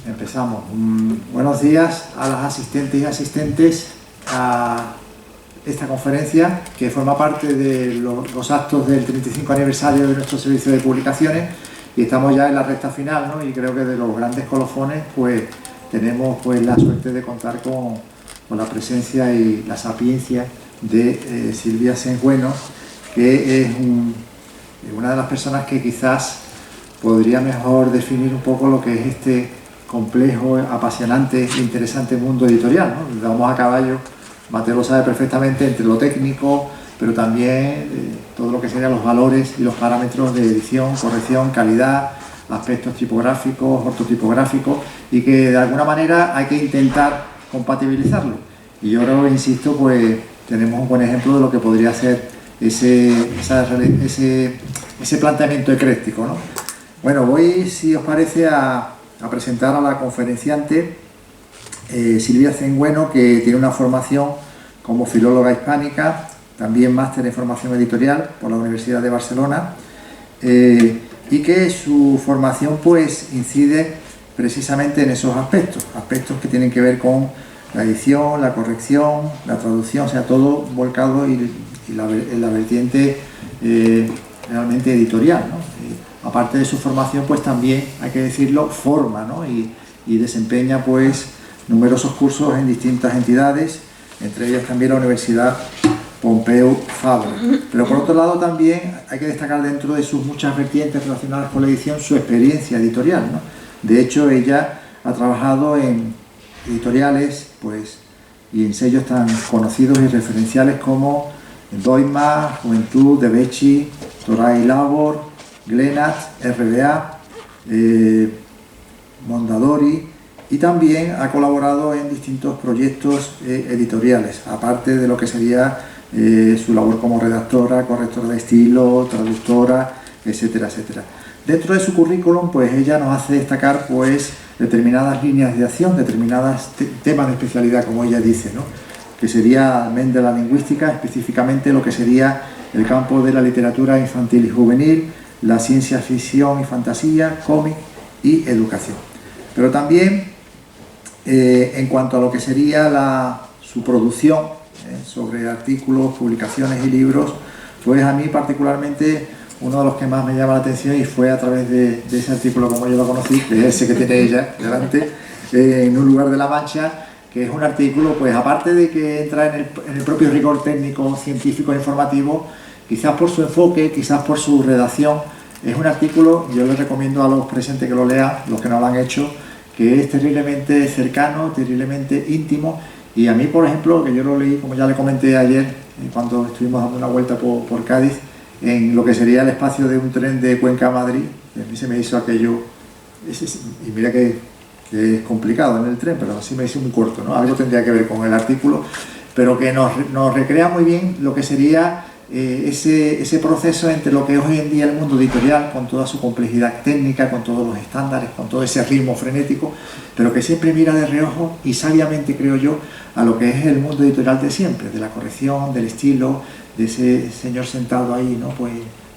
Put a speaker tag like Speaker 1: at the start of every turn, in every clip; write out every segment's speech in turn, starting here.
Speaker 1: Empezamos. Buenos días a las asistentes y asistentes a esta conferencia que forma parte de los actos del 35 aniversario de nuestro servicio de publicaciones, y estamos ya en la recta final, ¿no? Y creo que de los grandes colofones pues tenemos pues la suerte de contar con la presencia y la sapiencia de Silvia Sengüeno, que es una de las personas que quizás podría mejor definir un poco lo que es este complejo, apasionante e interesante mundo editorial, ¿no? Vamos a caballo, Mateo lo sabe perfectamente, entre lo técnico, pero también todo lo que serían los valores y los parámetros de edición, corrección, calidad, aspectos tipográficos, ortotipográficos, y que de alguna manera hay que intentar compatibilizarlo. Y yo creo, insisto, pues tenemos un buen ejemplo de lo que podría ser ese planteamiento ecléctico, ¿no? Bueno, voy, si os parece, a presentar a la conferenciante Silvia Sengüeno, que tiene una formación como filóloga hispánica, también máster en formación editorial por la Universidad de Barcelona, y que su formación pues incide precisamente en esos aspectos que tienen que ver con la edición, la corrección, la traducción, o sea, todo volcado en la vertiente realmente editorial, ¿no? Aparte de su formación, pues también, hay que decirlo, forma, ¿no? y desempeña pues numerosos cursos en distintas entidades, entre ellas también la Universidad Pompeu Fabra. Pero por otro lado también hay que destacar, dentro de sus muchas vertientes relacionadas con la edición, su experiencia editorial, ¿no? De hecho, ella ha trabajado en editoriales pues, y en sellos tan conocidos y referenciales como Doima, Juventud, Devechi, Toray Labor, Glenat, RBA, Mondadori, y también ha colaborado en distintos proyectos editoriales, aparte de lo que sería su labor como redactora, correctora de estilo, traductora, etcétera, etcétera. Dentro de su currículum, pues ella nos hace destacar pues determinadas líneas de acción, determinados temas de especialidad, como ella dice, ¿no? Que sería amén de la lingüística, específicamente lo que sería el campo de la literatura infantil y juvenil, la ciencia ficción y fantasía, cómic y educación. Pero también en cuanto a lo que sería su producción sobre artículos, publicaciones y libros, pues a mí particularmente uno de los que más me llama la atención, y fue a través de ese artículo como yo lo conocí, que es ese que tiene ella delante, en un lugar de La Mancha, que es un artículo, pues aparte de que entra en el propio rigor técnico, científico e informativo, quizás por su enfoque, quizás por su redacción, es un artículo, yo les recomiendo a los presentes que lo lean, los que no lo han hecho, que es terriblemente cercano, terriblemente íntimo. Y a mí, por ejemplo, que yo lo leí, como ya le comenté ayer, cuando estuvimos dando una vuelta por Cádiz, en lo que sería el espacio de un tren de Cuenca a Madrid, a mí se me hizo aquello, y mira que es complicado en el tren, pero así me hizo muy corto, ¿no? Algo tendría que ver con el artículo, pero que nos recrea muy bien lo que sería ese proceso entre lo que es hoy en día el mundo editorial, con toda su complejidad técnica, con todos los estándares, con todo ese ritmo frenético, pero que siempre mira de reojo, y sabiamente creo yo, a lo que es el mundo editorial de siempre, de la corrección, del estilo, de ese señor sentado ahí, ¿no? Pues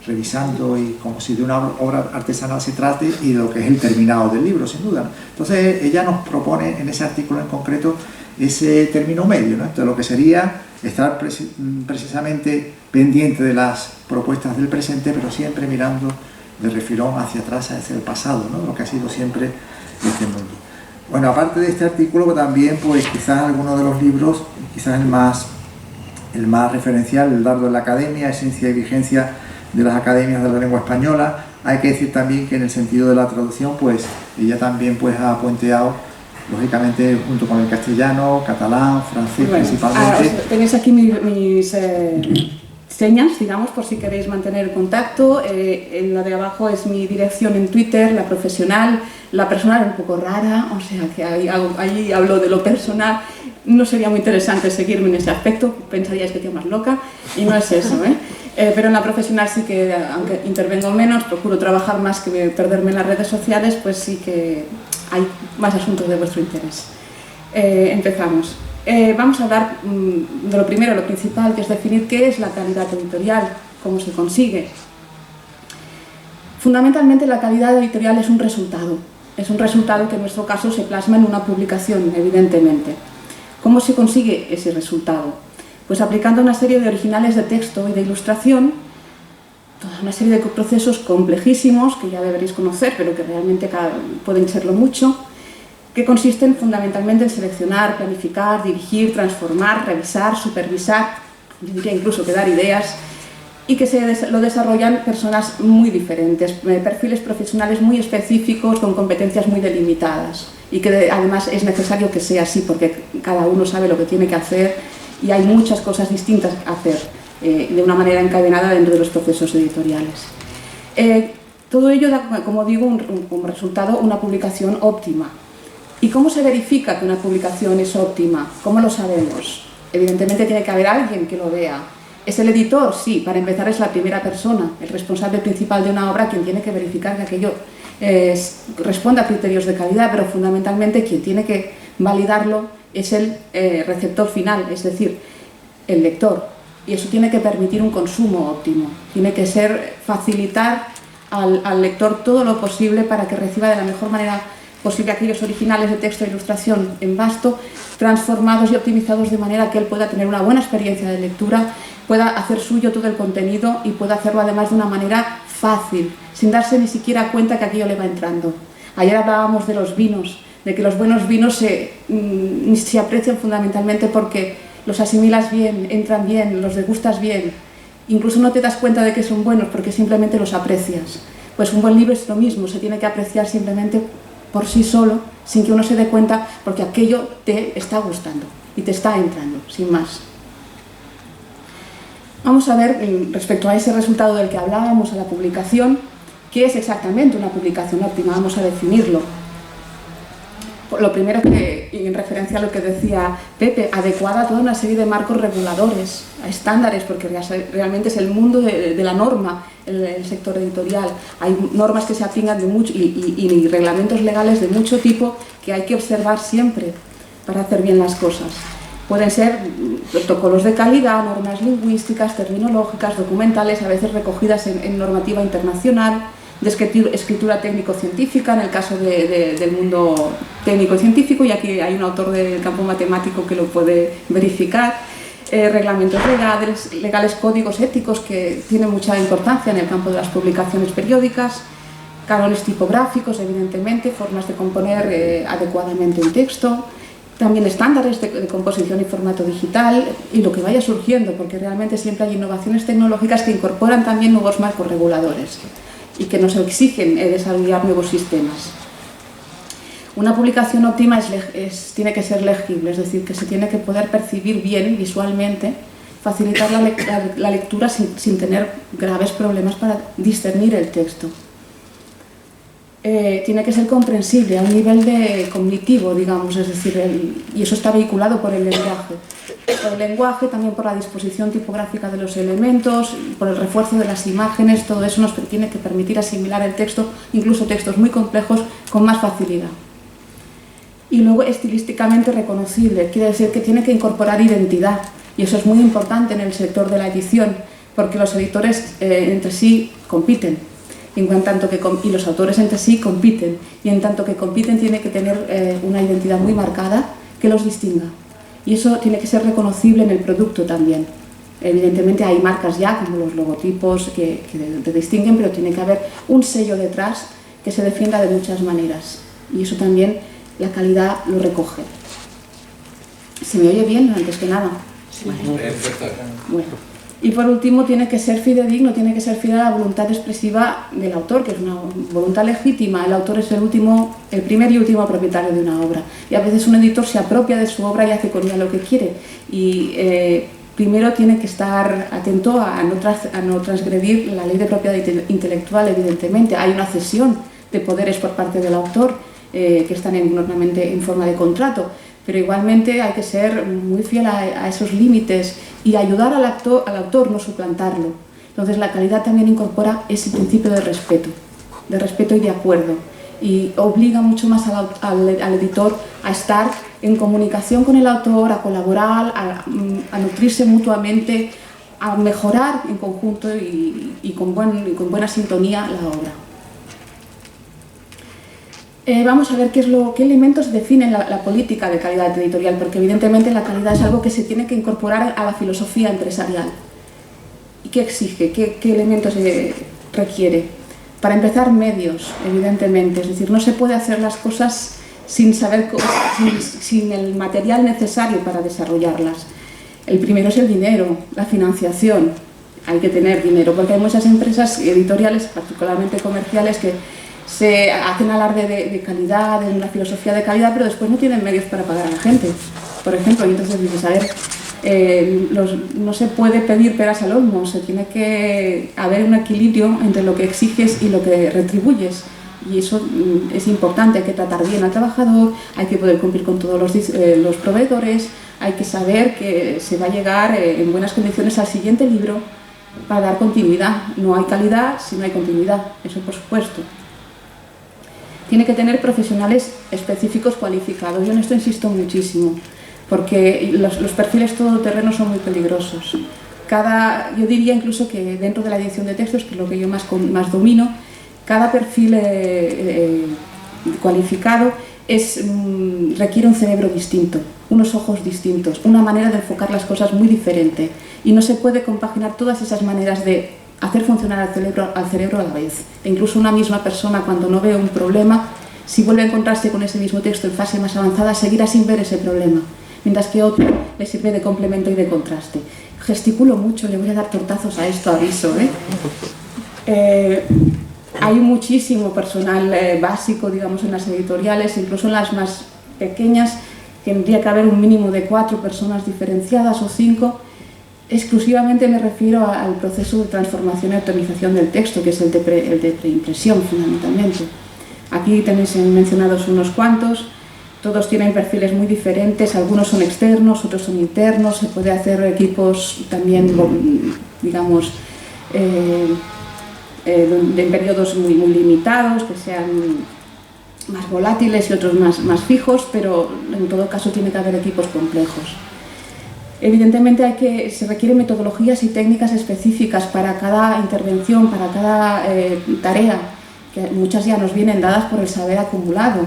Speaker 1: revisando, y como si de una obra artesanal se trate, y de lo que es el terminado del libro, sin duda, ¿no? Entonces ella nos propone en ese artículo en concreto ese término medio, ¿no? Entonces, lo que sería estar precisamente pendiente de las propuestas del presente, pero siempre mirando de refilón hacia atrás, hacia el pasado, ¿no? Lo que ha sido siempre este mundo. Bueno, aparte de este artículo, también pues quizás algunos de los libros, quizás el más referencial, El dardo de la academia, Esencia y vigencia de las academias de la lengua española. Hay que decir también que en el sentido de la traducción, pues ella también pues ha puenteado, lógicamente, junto con el castellano, catalán, francés, bueno, principalmente.
Speaker 2: Tenéis aquí mis señas, digamos, por si queréis mantener contacto. En la de abajo es mi dirección en Twitter, la profesional. La personal es un poco rara, o sea que ahí hablo de lo personal. No sería muy interesante seguirme en ese aspecto, pensaríais que estoy más loca, y no es eso, ¿eh? Pero en la profesional sí que, aunque intervengo menos, procuro trabajar más que perderme en las redes sociales, pues sí que hay más asuntos de vuestro interés. Empezamos. Vamos a hablar de lo primero, lo principal, que es definir qué es la calidad editorial, cómo se consigue. Fundamentalmente, la calidad editorial es un resultado. Es un resultado que en nuestro caso se plasma en una publicación, evidentemente. ¿Cómo se consigue ese resultado? Pues aplicando una serie de originales de texto y de ilustración, toda una serie de procesos complejísimos que ya deberéis conocer, pero que realmente pueden serlo mucho, que consisten fundamentalmente en seleccionar, planificar, dirigir, transformar, revisar, supervisar, yo diría incluso que dar ideas, y que lo desarrollan personas muy diferentes, perfiles profesionales muy específicos con competencias muy delimitadas, y que además es necesario que sea así porque cada uno sabe lo que tiene que hacer y hay muchas cosas distintas que hacer de una manera encadenada dentro de los procesos editoriales. Todo ello da, como digo, como resultado una publicación óptima. ¿Y cómo se verifica que una publicación es óptima? ¿Cómo lo sabemos? Evidentemente tiene que haber alguien que lo vea. ¿Es el editor? Sí, para empezar es la primera persona, el responsable principal de una obra, quien tiene que verificar que aquello responda a criterios de calidad, pero fundamentalmente quien tiene que validarlo es el receptor final, es decir, el lector. Y eso tiene que permitir un consumo óptimo, tiene que facilitar al lector todo lo posible para que reciba de la mejor manera posible aquellos originales de texto e ilustración en vasto, transformados y optimizados de manera que él pueda tener una buena experiencia de lectura, pueda hacer suyo todo el contenido y pueda hacerlo además de una manera fácil, sin darse ni siquiera cuenta que aquello le va entrando. Ayer hablábamos de los vinos, de que los buenos vinos se aprecian fundamentalmente porque los asimilas bien, entran bien, los degustas bien. Incluso no te das cuenta de que son buenos porque simplemente los aprecias. Pues un buen libro es lo mismo, se tiene que apreciar simplemente por sí solo, sin que uno se dé cuenta, porque aquello te está gustando y te está entrando, sin más. Vamos a ver, respecto a ese resultado del que hablábamos, a la publicación, ¿qué es exactamente una publicación óptima? Vamos a definirlo. Lo primero, que, en referencia a lo que decía Pepe, adecuada a toda una serie de marcos reguladores, a estándares, porque realmente es el mundo de la norma, el sector editorial. Hay normas que se aplican de mucho y reglamentos legales de mucho tipo que hay que observar siempre para hacer bien las cosas. Pueden ser protocolos de calidad, normas lingüísticas, terminológicas, documentales, a veces recogidas en normativa internacional, de escritura técnico-científica, en el caso del mundo técnico-científico, y aquí hay un autor del campo matemático que lo puede verificar, reglamentos legales, códigos éticos que tienen mucha importancia en el campo de las publicaciones periódicas, cánones tipográficos, evidentemente, formas de componer adecuadamente un texto, también estándares de composición y formato digital y lo que vaya surgiendo, porque realmente siempre hay innovaciones tecnológicas que incorporan también nuevos marcos reguladores y que nos exigen desarrollar nuevos sistemas. Una publicación óptima tiene que ser legible, es decir, que se tiene que poder percibir bien visualmente, facilitar la lectura sin tener graves problemas para discernir el texto. Tiene que ser comprensible a un nivel cognitivo, digamos, es decir, y eso está vehiculado por el lenguaje. Por el lenguaje, también por la disposición tipográfica de los elementos, por el refuerzo de las imágenes, todo eso nos tiene que permitir asimilar el texto, incluso textos muy complejos, con más facilidad. Y luego estilísticamente reconocible, quiere decir que tiene que incorporar identidad, y eso es muy importante en el sector de la edición, porque los editores entre sí compiten. Y los autores entre sí compiten, y en tanto que compiten tiene que tener una identidad muy marcada que los distinga. Y eso tiene que ser reconocible en el producto también. Evidentemente hay marcas ya, como los logotipos, que te distinguen, pero tiene que haber un sello detrás que se defienda de muchas maneras. Y eso también la calidad lo recoge. ¿Se me oye bien antes que nada?
Speaker 3: Sí. Perfecto.
Speaker 2: Bueno. Y por último, tiene que ser fidedigno, tiene que ser fiel a la voluntad expresiva del autor, que es una voluntad legítima. El autor es el primer y último propietario de una obra. Y a veces un editor se apropia de su obra y hace con ella lo que quiere. Y primero tiene que estar atento a no transgredir la ley de propiedad intelectual, evidentemente. Hay una cesión de poderes por parte del autor, que están normalmente en forma de contrato. Pero igualmente hay que ser muy fiel a esos límites y ayudar al autor, no suplantarlo. Entonces la calidad también incorpora ese principio de respeto y de acuerdo, y obliga mucho más al editor a estar en comunicación con el autor, a colaborar, a nutrirse mutuamente, a mejorar en conjunto y con buena sintonía la obra. Vamos a ver qué elementos definen la política de calidad editorial, porque evidentemente la calidad es algo que se tiene que incorporar a la filosofía empresarial. ¿Y qué exige? ¿Qué elementos requiere? Para empezar, medios, evidentemente. Es decir, no se puede hacer las cosas sin el material necesario para desarrollarlas. El primero es el dinero, la financiación. Hay que tener dinero, porque hay muchas empresas editoriales, particularmente comerciales, que se hacen alarde de calidad, de una filosofía de calidad, pero después no tienen medios para pagar a la gente, por ejemplo. Y entonces dices, a ver, no se puede pedir peras al olmo, se tiene que haber un equilibrio entre lo que exiges y lo que retribuyes. Y eso es importante, hay que tratar bien al trabajador, hay que poder cumplir con todos los proveedores, hay que saber que se va a llegar en buenas condiciones al siguiente libro para dar continuidad. No hay calidad si no hay continuidad, eso por supuesto. Tiene que tener profesionales específicos cualificados. Yo en esto insisto muchísimo, porque los perfiles todoterrenos son muy peligrosos. Yo diría incluso que dentro de la edición de textos, que es lo que yo más domino, cada perfil cualificado requiere un cerebro distinto, unos ojos distintos, una manera de enfocar las cosas muy diferente. Y no se puede compaginar todas esas maneras de hacer funcionar al cerebro a la vez. E incluso una misma persona, cuando no ve un problema, si vuelve a encontrarse con ese mismo texto en fase más avanzada, seguirá sin ver ese problema, mientras que otro le sirve de complemento y de contraste. Gesticulo mucho, le voy a dar tortazos a esto, aviso. Hay muchísimo personal básico, digamos, en las editoriales, incluso en las más pequeñas, tendría que haber un mínimo de 4 personas diferenciadas o 5. Exclusivamente me refiero al proceso de transformación y optimización del texto, que es el de preimpresión, fundamentalmente. Aquí tenéis mencionados unos cuantos, todos tienen perfiles muy diferentes, algunos son externos, otros son internos, se puede hacer equipos también, digamos, en periodos muy ritmizados, que sean más volátiles y otros más fijos, pero en todo caso tiene que haber equipos complejos. Evidentemente se requieren metodologías y técnicas específicas para cada intervención, para cada tarea, que muchas ya nos vienen dadas por el saber acumulado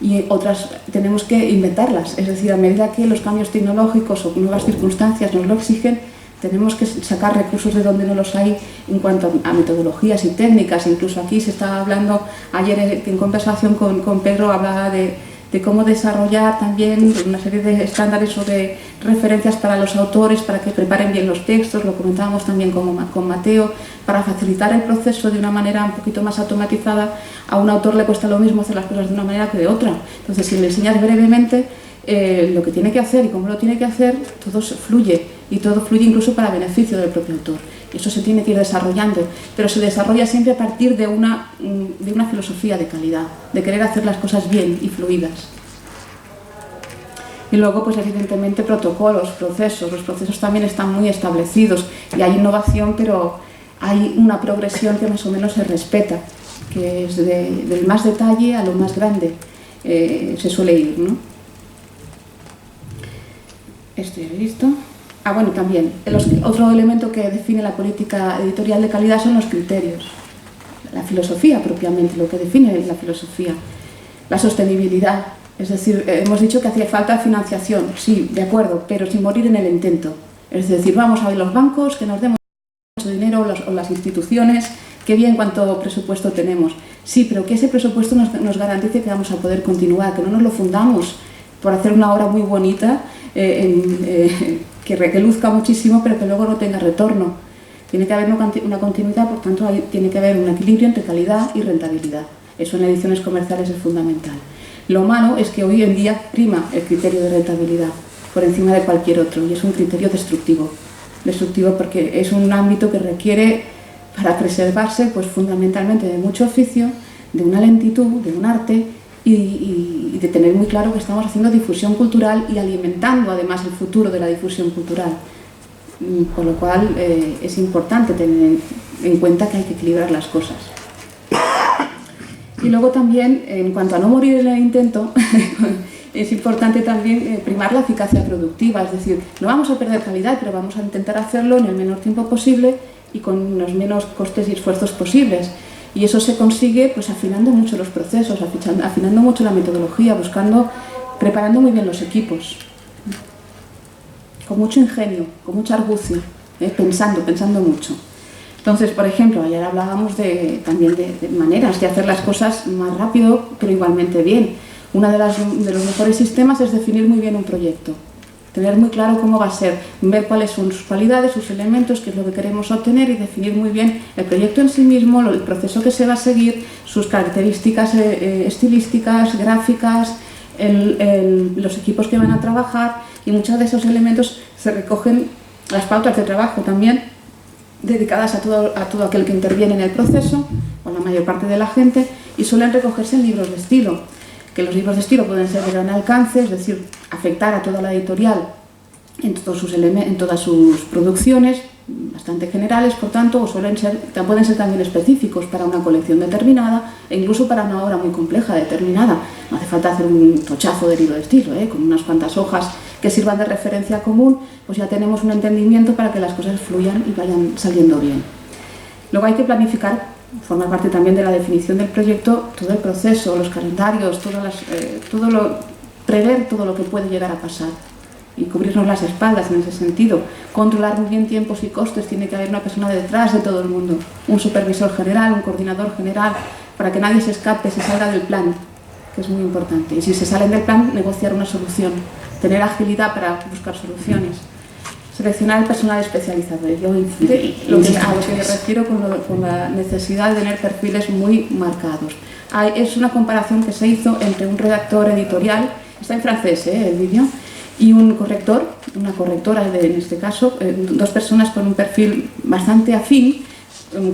Speaker 2: y otras tenemos que inventarlas. Es decir, a medida que los cambios tecnológicos o nuevas circunstancias nos lo exigen, tenemos que sacar recursos de donde no los hay en cuanto a metodologías y técnicas. Incluso aquí se estaba hablando, ayer en conversación con Pedro, hablaba de cómo desarrollar también una serie de estándares o de referencias para los autores, para que preparen bien los textos, lo comentábamos también con Mateo, para facilitar el proceso de una manera un poquito más automatizada. A un autor le cuesta lo mismo hacer las cosas de una manera que de otra. Entonces, si le enseñas brevemente lo que tiene que hacer y cómo lo tiene que hacer, todo fluye, y todo fluye incluso para beneficio del propio autor. Eso se tiene que ir desarrollando, pero se desarrolla siempre a partir de una filosofía de calidad, de querer hacer las cosas bien y fluidas. Y luego, pues evidentemente, protocolos, procesos. Los procesos también están muy establecidos y hay innovación, pero hay una progresión que más o menos se respeta, que es del más detalle a lo más grande, se suele ir, ¿no? Esto ya he visto. Bueno, también, otro elemento que define la política editorial de calidad son los criterios. La filosofía propiamente, lo que define la filosofía. La sostenibilidad, es decir, hemos dicho que hacía falta financiación, sí, de acuerdo, pero sin morir en el intento. Es decir, vamos a ver los bancos, que nos demos mucho dinero, o las instituciones, qué bien cuánto presupuesto tenemos. Sí, pero que ese presupuesto nos garantice que vamos a poder continuar, que no nos lo fundamos por hacer una obra muy bonita, que luzca muchísimo, pero que luego no tenga retorno. Tiene que haber una continuidad, por tanto, tiene que haber un equilibrio entre calidad y rentabilidad. Eso en ediciones comerciales es fundamental. Lo malo es que hoy en día prima el criterio de rentabilidad por encima de cualquier otro, y es un criterio destructivo. Destructivo porque es un ámbito que requiere, para preservarse, pues fundamentalmente de mucho oficio, de una lentitud, de un arte, y de tener muy claro que estamos haciendo difusión cultural y alimentando además el futuro de la difusión cultural. Con lo cual es importante tener en cuenta que hay que equilibrar las cosas. Y luego también, en cuanto a no morir en el intento, es importante también primar la eficacia productiva, es decir, no vamos a perder calidad, pero vamos a intentar hacerlo en el menor tiempo posible y con los menos costes y esfuerzos posibles. Y eso se consigue pues afinando mucho los procesos, afinando mucho la metodología, preparando muy bien los equipos, con mucho ingenio, con mucha argucia, pensando mucho. Entonces, por ejemplo, ayer hablábamos también de maneras de hacer las cosas más rápido, pero igualmente bien. Uno de los mejores sistemas es definir muy bien un proyecto, tener muy claro cómo va a ser, ver cuáles son sus cualidades, sus elementos, qué es lo que queremos obtener y definir muy bien el proyecto en sí mismo, el proceso que se va a seguir, sus características estilísticas, gráficas, los equipos que van a trabajar, y muchos de esos elementos se recogen las pautas de trabajo también, dedicadas a todo aquel que interviene en el proceso, o la mayor parte de la gente, y suelen recogerse en libros de estilo, que los libros de estilo pueden ser de gran alcance, es decir, afectar a toda la editorial en todas sus producciones, bastante generales, por tanto, o pueden ser también específicos para una colección determinada, e incluso para una obra muy compleja determinada. No hace falta hacer un tochazo de libro de estilo, con unas cuantas hojas que sirvan de referencia común, pues ya tenemos un entendimiento para que las cosas fluyan y vayan saliendo bien. Luego hay que planificar, forma parte también de la definición del proyecto, todo el proceso, los calendarios, prever todo lo que puede llegar a pasar y cubrirnos las espaldas en ese sentido, controlar muy bien tiempos y costes. Tiene que haber una persona detrás de todo el mundo, un supervisor general, un coordinador general, para que nadie se escape, se salga del plan, que es muy importante. Y si se salen del plan, negociar una solución, tener agilidad para buscar soluciones. Seleccionar el personal especializado. Yo a lo que me refiero con la necesidad de tener perfiles muy marcados. Es una comparación que se hizo entre un redactor editorial, está en francés el vídeo, y un corrector, una correctora en este caso, dos personas con un perfil bastante afín,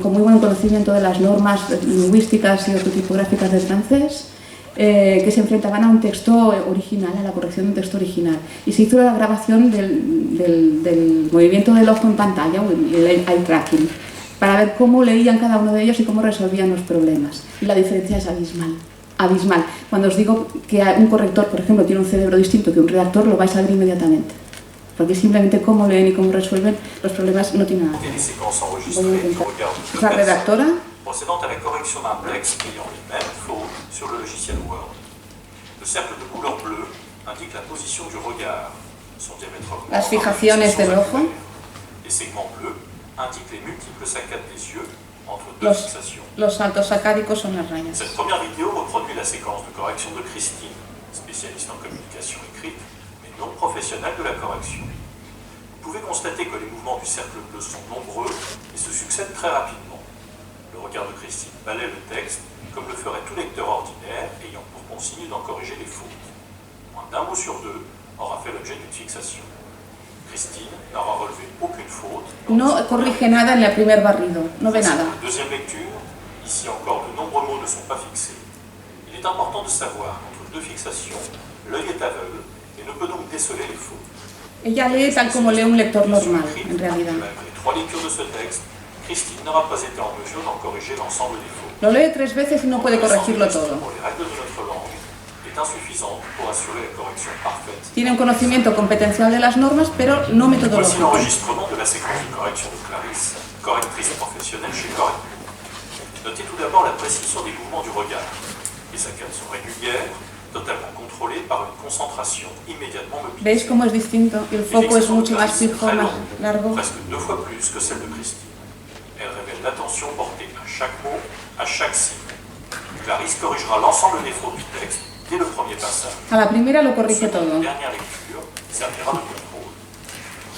Speaker 2: con muy buen conocimiento de las normas lingüísticas y ortotipográficas del francés, que se enfrentaban a un texto original, a la corrección de un texto original. Y se hizo la grabación del movimiento del ojo en pantalla, el eye tracking, para ver cómo leían cada uno de ellos y cómo resolvían los problemas. Y la diferencia es abismal. Abismal. Cuando os digo que un corrector, por ejemplo, tiene un cerebro distinto que un redactor, lo vais a ver inmediatamente. Porque simplemente cómo leen y cómo resuelven los problemas no tiene nada que ver. Voy a intentar. La redactora.
Speaker 3: Procédant à la correction d'un texte ayant les mêmes fautes sur le logiciel Word. Le cercle de couleur bleue indique la position du regard, son diamètre augmente.
Speaker 2: Las fijaciones del ojo.
Speaker 3: Les segments bleus indiquent les multiples saccades des yeux entre deux fixations.
Speaker 2: Los saltos sacádicos son las rayas.
Speaker 3: Cette première vidéo reproduit la séquence de correction de Christine, spécialiste en communication écrite, mais non professionnelle de la correction. Vous pouvez constater que les mouvements du cercle bleu sont nombreux et se succèdent très rapidement. Le regard de Christine balaie le texte, comme le ferait tout lecteur ordinaire ayant pour consigne d'en corriger les fautes. Moins d'un mot sur deux aura fait l'objet d'une fixation. Christine n'aura relevé aucune faute.
Speaker 2: No corrige nada en el primer barrido, no ve nada.
Speaker 3: Deuxième lecture, ici encore de nombreux mots ne sont pas fixés. Il est important de savoir qu'entre deux fixations, l'œil est aveugle et ne peut donc déceler les fautes.
Speaker 2: Ella lee tal como lee un lector normal, en realidad.
Speaker 3: Malgré trois lectures de ce texte, Christine n'aura pas été en mesure d'en corriger l'ensemble des fautes.
Speaker 2: Lo lee 3 veces y no puede corregirlo todo.
Speaker 3: Pour les règles de notre langue, est insuffisante pour assurer la correction parfaite.
Speaker 2: Tiene un conocimiento competencial de las normas, pero no
Speaker 3: Voici
Speaker 2: metodológico.
Speaker 3: l'enregistrement de la séquence de correction de Clarisse, correctrice professionnelle chez Correct. Notez tout d'abord la précision des mouvements du regard. Les saccades sont régulières, totalement contrôlées par une concentration immédiatement mobilisée.
Speaker 2: ¿Veis cómo es distinto? El foco es mucho más fijo, más largo.
Speaker 3: Presque 2 fois plus que celle de Christine. Elle révèle l'attention portée à chaque mot, à chaque signe. Clarisse corrigera l'ensemble des fautes du texte dès le premier passage.
Speaker 2: A la primera lo corrige
Speaker 3: La
Speaker 2: todo.
Speaker 3: dernière lecture servira de contrôle.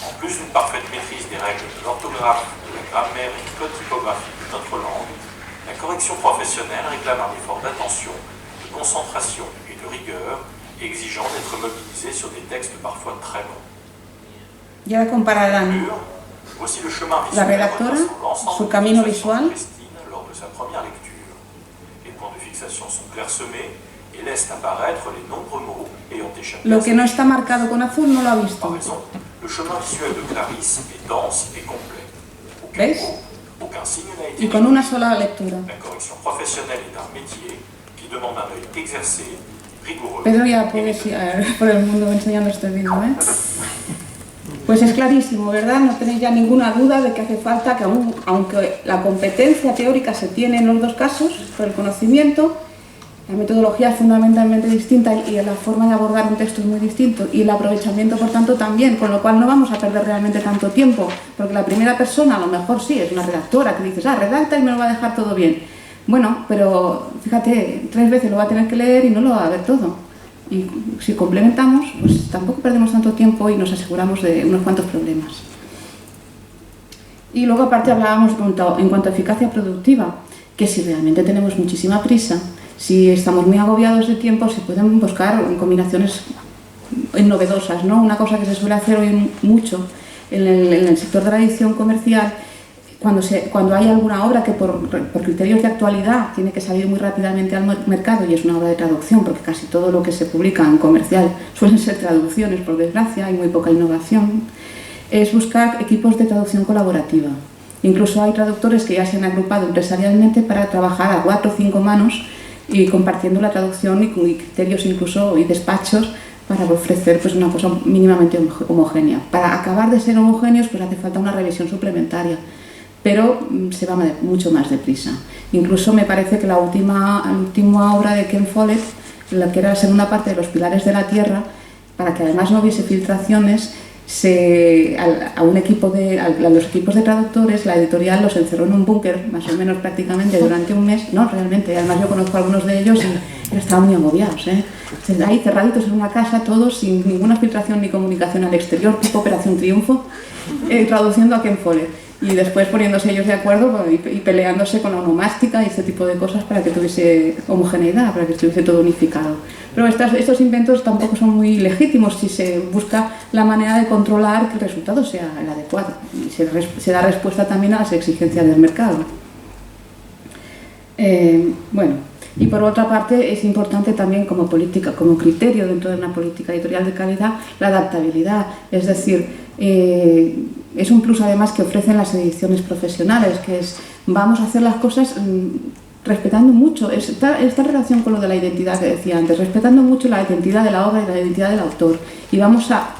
Speaker 3: En plus d'une parfaite maîtrise des règles de l'orthographe, de la grammaire et du code typographique de notre langue, la correction professionnelle réclame un effort d'attention, de concentration et de rigueur, exigeant d'être mobilisé sur des textes parfois très longs.
Speaker 2: Y ahora compararán
Speaker 3: Voici le chemin
Speaker 2: la
Speaker 3: visuel
Speaker 2: redactora,
Speaker 3: retraçant l'ensemble
Speaker 2: su
Speaker 3: des
Speaker 2: camino
Speaker 3: fixations de
Speaker 2: visual.
Speaker 3: Christine lors de sa première lecture. Les points de fixation sont clairsemés et laissent apparaître les nombreux mots ayant échappé.
Speaker 2: Lo que no está marcado con azul no lo ha visto.
Speaker 3: Par raison, le chemin visuel de Clarisse est dense et complet. Aucun
Speaker 2: ¿Veis?
Speaker 3: mot, aucun signe n'a été
Speaker 2: Y con una sola lectura.
Speaker 3: La correction professionnelle est un métier qui demande un œil exercé, rigoureux.
Speaker 2: Pedro ya puedes ir por el mundo enseñando este vídeo, ¿eh? Pues es clarísimo, ¿verdad? No tenéis ya ninguna duda de que hace falta que, aunque la competencia teórica se tiene en los dos casos, por el conocimiento, la metodología es fundamentalmente distinta y la forma de abordar un texto es muy distinto y el aprovechamiento, por tanto, también, con lo cual no vamos a perder realmente tanto tiempo, porque la primera persona a lo mejor sí es una redactora que dices, redacta y me lo va a dejar todo bien. Bueno, pero fíjate, 3 veces lo va a tener que leer y no lo va a ver todo. Y si complementamos, pues tampoco perdemos tanto tiempo y nos aseguramos de unos cuantos problemas. Y luego aparte hablábamos en cuanto a eficacia productiva, que si realmente tenemos muchísima prisa, si estamos muy agobiados de tiempo, se pueden buscar combinaciones novedosas, ¿no? Una cosa que se suele hacer hoy mucho en el sector de la edición comercial, cuando hay alguna obra que por criterios de actualidad tiene que salir muy rápidamente al mercado y es una obra de traducción, porque casi todo lo que se publica en comercial suelen ser traducciones, por desgracia, hay muy poca innovación, es buscar equipos de traducción colaborativa. Incluso hay traductores que ya se han agrupado empresarialmente para trabajar a 4 o 5 manos y compartiendo la traducción y criterios incluso y despachos para ofrecer pues, una cosa mínimamente homogénea. Para acabar de ser homogéneos pues hace falta una revisión suplementaria, pero se va mucho más deprisa. Incluso me parece que la última obra de Ken Follett, la que era la segunda parte de Los Pilares de la Tierra, para que además no hubiese filtraciones, a los equipos de traductores, la editorial los encerró en un búnker, más o menos prácticamente durante un mes. No, realmente, además yo conozco a algunos de ellos y estaban muy agobiados, ahí cerraditos en una casa, todos sin ninguna filtración ni comunicación al exterior, tipo Operación Triunfo, traduciendo a Ken Follett. Y después poniéndose ellos de acuerdo y peleándose con la onomástica y este tipo de cosas para que tuviese homogeneidad, para que estuviese todo unificado. Pero estos inventos tampoco son muy legítimos si se busca la manera de controlar que el resultado sea el adecuado y se da respuesta también a las exigencias del mercado. Bueno, y por otra parte es importante también como criterio dentro de una política editorial de calidad la adaptabilidad, es decir, es un plus además que ofrecen las ediciones profesionales, que es vamos a hacer las cosas respetando mucho, está en relación con lo de la identidad que decía antes, respetando mucho la identidad de la obra y la identidad del autor, y vamos a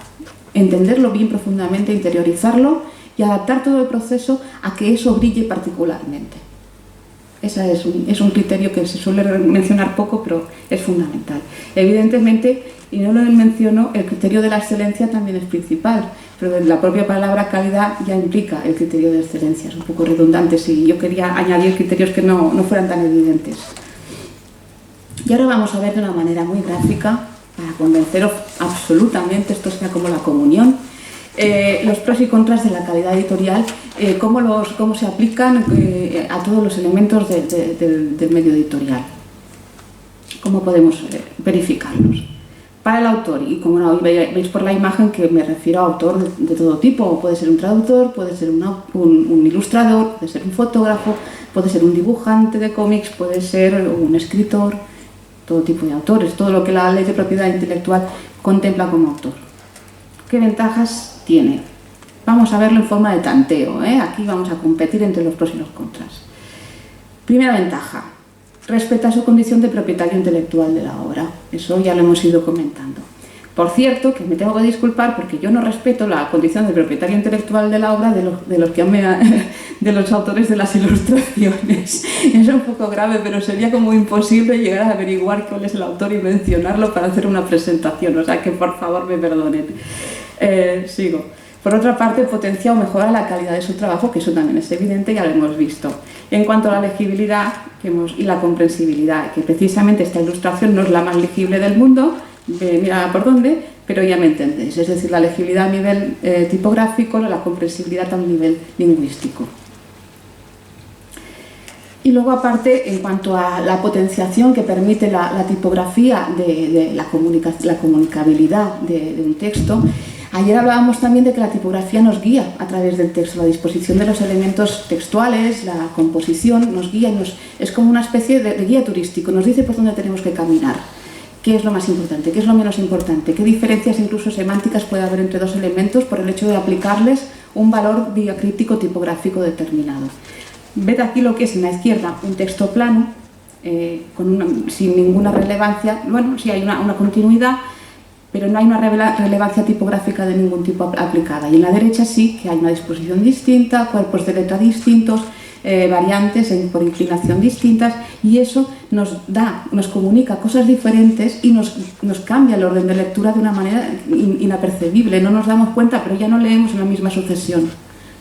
Speaker 2: entenderlo bien profundamente, interiorizarlo y adaptar todo el proceso a que eso brille particularmente. Ese es un criterio que se suele mencionar poco, pero es fundamental. Evidentemente, y no lo menciono, el criterio de la excelencia también es principal, pero la propia palabra calidad ya implica el criterio de excelencia, es un poco redundante, y yo quería añadir criterios que no fueran tan evidentes. Y ahora vamos a ver de una manera muy gráfica, para convenceros absolutamente, esto sea como la comunión, los pros y contras de la calidad editorial, cómo se aplican a todos los elementos del medio editorial, cómo podemos verificarlos. Para el autor, y como veis por la imagen que me refiero a autor de todo tipo, puede ser un traductor, puede ser un ilustrador, puede ser un fotógrafo, puede ser un dibujante de cómics, puede ser un escritor, todo tipo de autores, todo lo que la ley de propiedad intelectual contempla como autor. ¿Qué ventajas tiene? Vamos a verlo en forma de tanteo, Aquí vamos a competir entre los pros y los contras. Primera ventaja. Respeta su condición de propietario intelectual de la obra. Eso ya lo hemos ido comentando. Por cierto, que me tengo que disculpar porque yo no respeto la condición de propietario intelectual de la obra de los autores de las ilustraciones. Es un poco grave, pero sería como imposible llegar a averiguar cuál es el autor y mencionarlo para hacer una presentación. O sea que por favor me perdonen. Sigo. Por otra parte, potencia o mejora la calidad de su trabajo, que eso también es evidente, ya lo hemos visto. En cuanto a la legibilidad y la comprensibilidad, que precisamente esta ilustración no es la más legible del mundo, mira por dónde, pero ya me entendéis. Es decir, la legibilidad a nivel tipográfico, la comprensibilidad a un nivel lingüístico. Y luego, aparte, en cuanto a la potenciación que permite la tipografía de la comunicabilidad de un texto, ayer hablábamos también de que la tipografía nos guía a través del texto, la disposición de los elementos textuales, la composición nos guía, es como una especie de guía turístico, nos dice por dónde tenemos que caminar, qué es lo más importante, qué es lo menos importante, qué diferencias incluso semánticas puede haber entre dos elementos por el hecho de aplicarles un valor diacrítico tipográfico determinado. Ved aquí lo que es en la izquierda un texto plano, sin ninguna relevancia, bueno, sí hay una continuidad, pero no hay una relevancia tipográfica de ningún tipo aplicada. Y en la derecha sí que hay una disposición distinta, cuerpos de letra distintos, variantes por inclinación distintas, y eso nos comunica cosas diferentes y nos cambia el orden de lectura de una manera inapercibible. No nos damos cuenta, pero ya no leemos en la misma sucesión.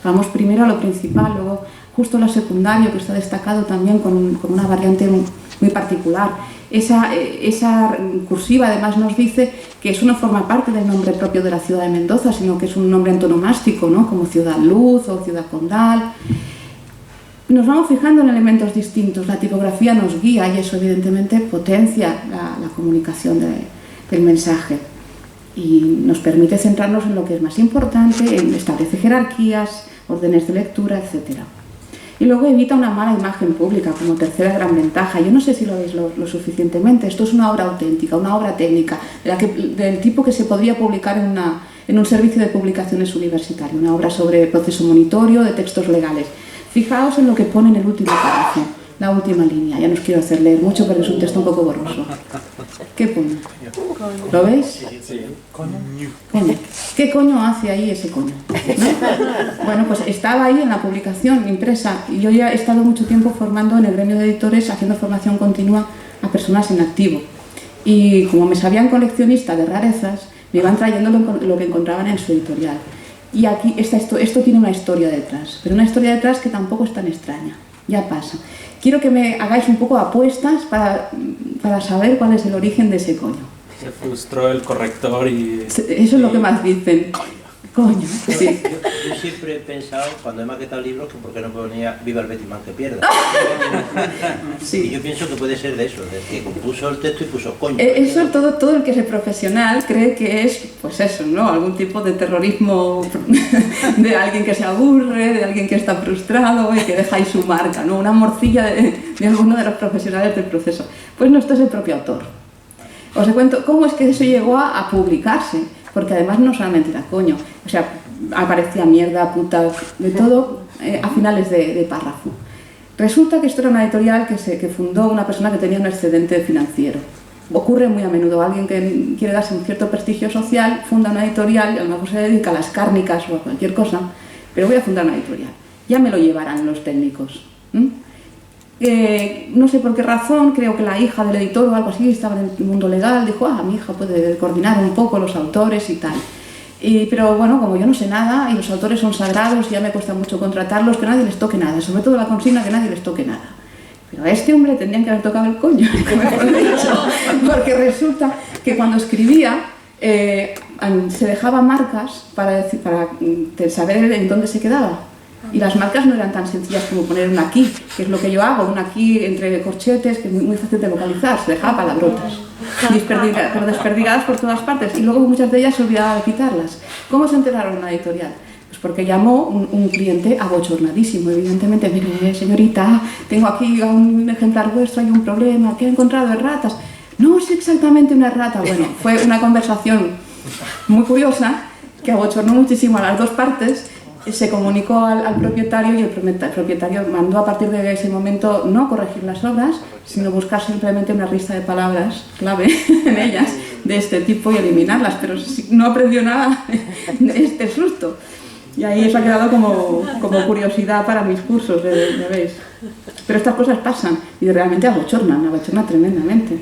Speaker 2: Vamos primero a lo principal, luego justo lo secundario, que está destacado también con una variante muy particular. Esa cursiva además nos dice que eso no forma parte del nombre propio de la ciudad de Mendoza, sino que es un nombre antonomástico, ¿no? Como Ciudad Luz o Ciudad Condal. Nos vamos fijando en elementos distintos, la tipografía nos guía y eso evidentemente potencia la comunicación del mensaje y nos permite centrarnos en lo que es más importante, establece jerarquías, órdenes de lectura, etc. Y luego evita una mala imagen pública como tercera gran ventaja. Yo no sé si lo veis lo suficientemente, esto es una obra auténtica, una obra técnica, del tipo que se podría publicar en un servicio de publicaciones universitario, una obra sobre proceso monitorio de textos legales. Fijaos en lo que pone en el último párrafo, la última línea. Ya no os quiero hacer leer mucho porque es un texto un poco borroso. ¿Qué pone? ¿Lo veis? Coño. ¿Qué coño hace ahí ese coño? ¿No? Bueno, pues estaba ahí en la publicación impresa y yo ya he estado mucho tiempo formando en el gremio de editores, haciendo formación continua a personas en activo. Y como me sabían coleccionista de rarezas, me iban trayendo lo que encontraban en su editorial. Y aquí esto tiene una historia detrás, pero una historia detrás que tampoco es tan extraña, ya pasa. Quiero que me hagáis un poco apuestas para saber cuál es el origen de ese coño.
Speaker 4: Se frustró el corrector y...
Speaker 2: Eso es lo que más dicen. Coño, sí.
Speaker 5: Yo siempre he pensado, cuando he maquetado libros, que por qué no ponía Viva el Betimán que pierda.
Speaker 2: Sí.
Speaker 5: Y yo pienso que puede ser de eso, de que puso el texto y puso coño.
Speaker 2: Eso todo el que es profesional cree que es, pues eso, ¿no? Algún tipo de terrorismo de alguien que se aburre, de alguien que está frustrado y que deja ahí su marca, ¿no? Una morcilla de alguno de los profesionales del proceso. Pues no, esto es el propio autor. Os cuento cómo es que eso llegó a publicarse. Porque además no solamente era coño, o sea, aparecía mierda, puta, de todo a finales de párrafo. Resulta que esto era una editorial que fundó una persona que tenía un excedente financiero. Ocurre muy a menudo, alguien que quiere darse un cierto prestigio social, funda una editorial, a lo mejor se dedica a las cárnicas o a cualquier cosa, pero voy a fundar una editorial. Ya me lo llevarán los técnicos. No sé por qué razón, creo que la hija del editor o algo así estaba en el mundo legal, dijo, mi hija puede coordinar un poco los autores y tal. Pero bueno, como yo no sé nada y los autores son sagrados y ya me cuesta mucho contratarlos, que nadie les toque nada, sobre todo la consigna que nadie les toque nada. Pero a este hombre tendrían que haber tocado el coño, mejor dicho, porque resulta que cuando escribía se dejaba marcas para saber en dónde se quedaba. Y las marcas no eran tan sencillas como poner un aquí, que es lo que yo hago, un aquí entre corchetes, que es muy fácil de localizar, se dejaba palabrotas, pero desperdigadas por todas partes, y luego muchas de ellas se olvidaba de quitarlas. ¿Cómo se enteraron en la editorial? Pues porque llamó un cliente abochornadísimo, evidentemente, mire señorita, tengo aquí un ejemplar vuestro, hay un problema, ¿qué he encontrado? ¿Ratas? No es exactamente una rata. Bueno, fue una conversación muy curiosa, que abochornó muchísimo a las dos partes. Se comunicó al propietario y el propietario mandó a partir de ese momento no corregir las obras, sino buscar simplemente una lista de palabras clave en ellas de este tipo y eliminarlas, pero no aprendió nada de este susto. Y ahí eso ha quedado como curiosidad para mis cursos, ya veis. Pero estas cosas pasan y realmente abochornan tremendamente.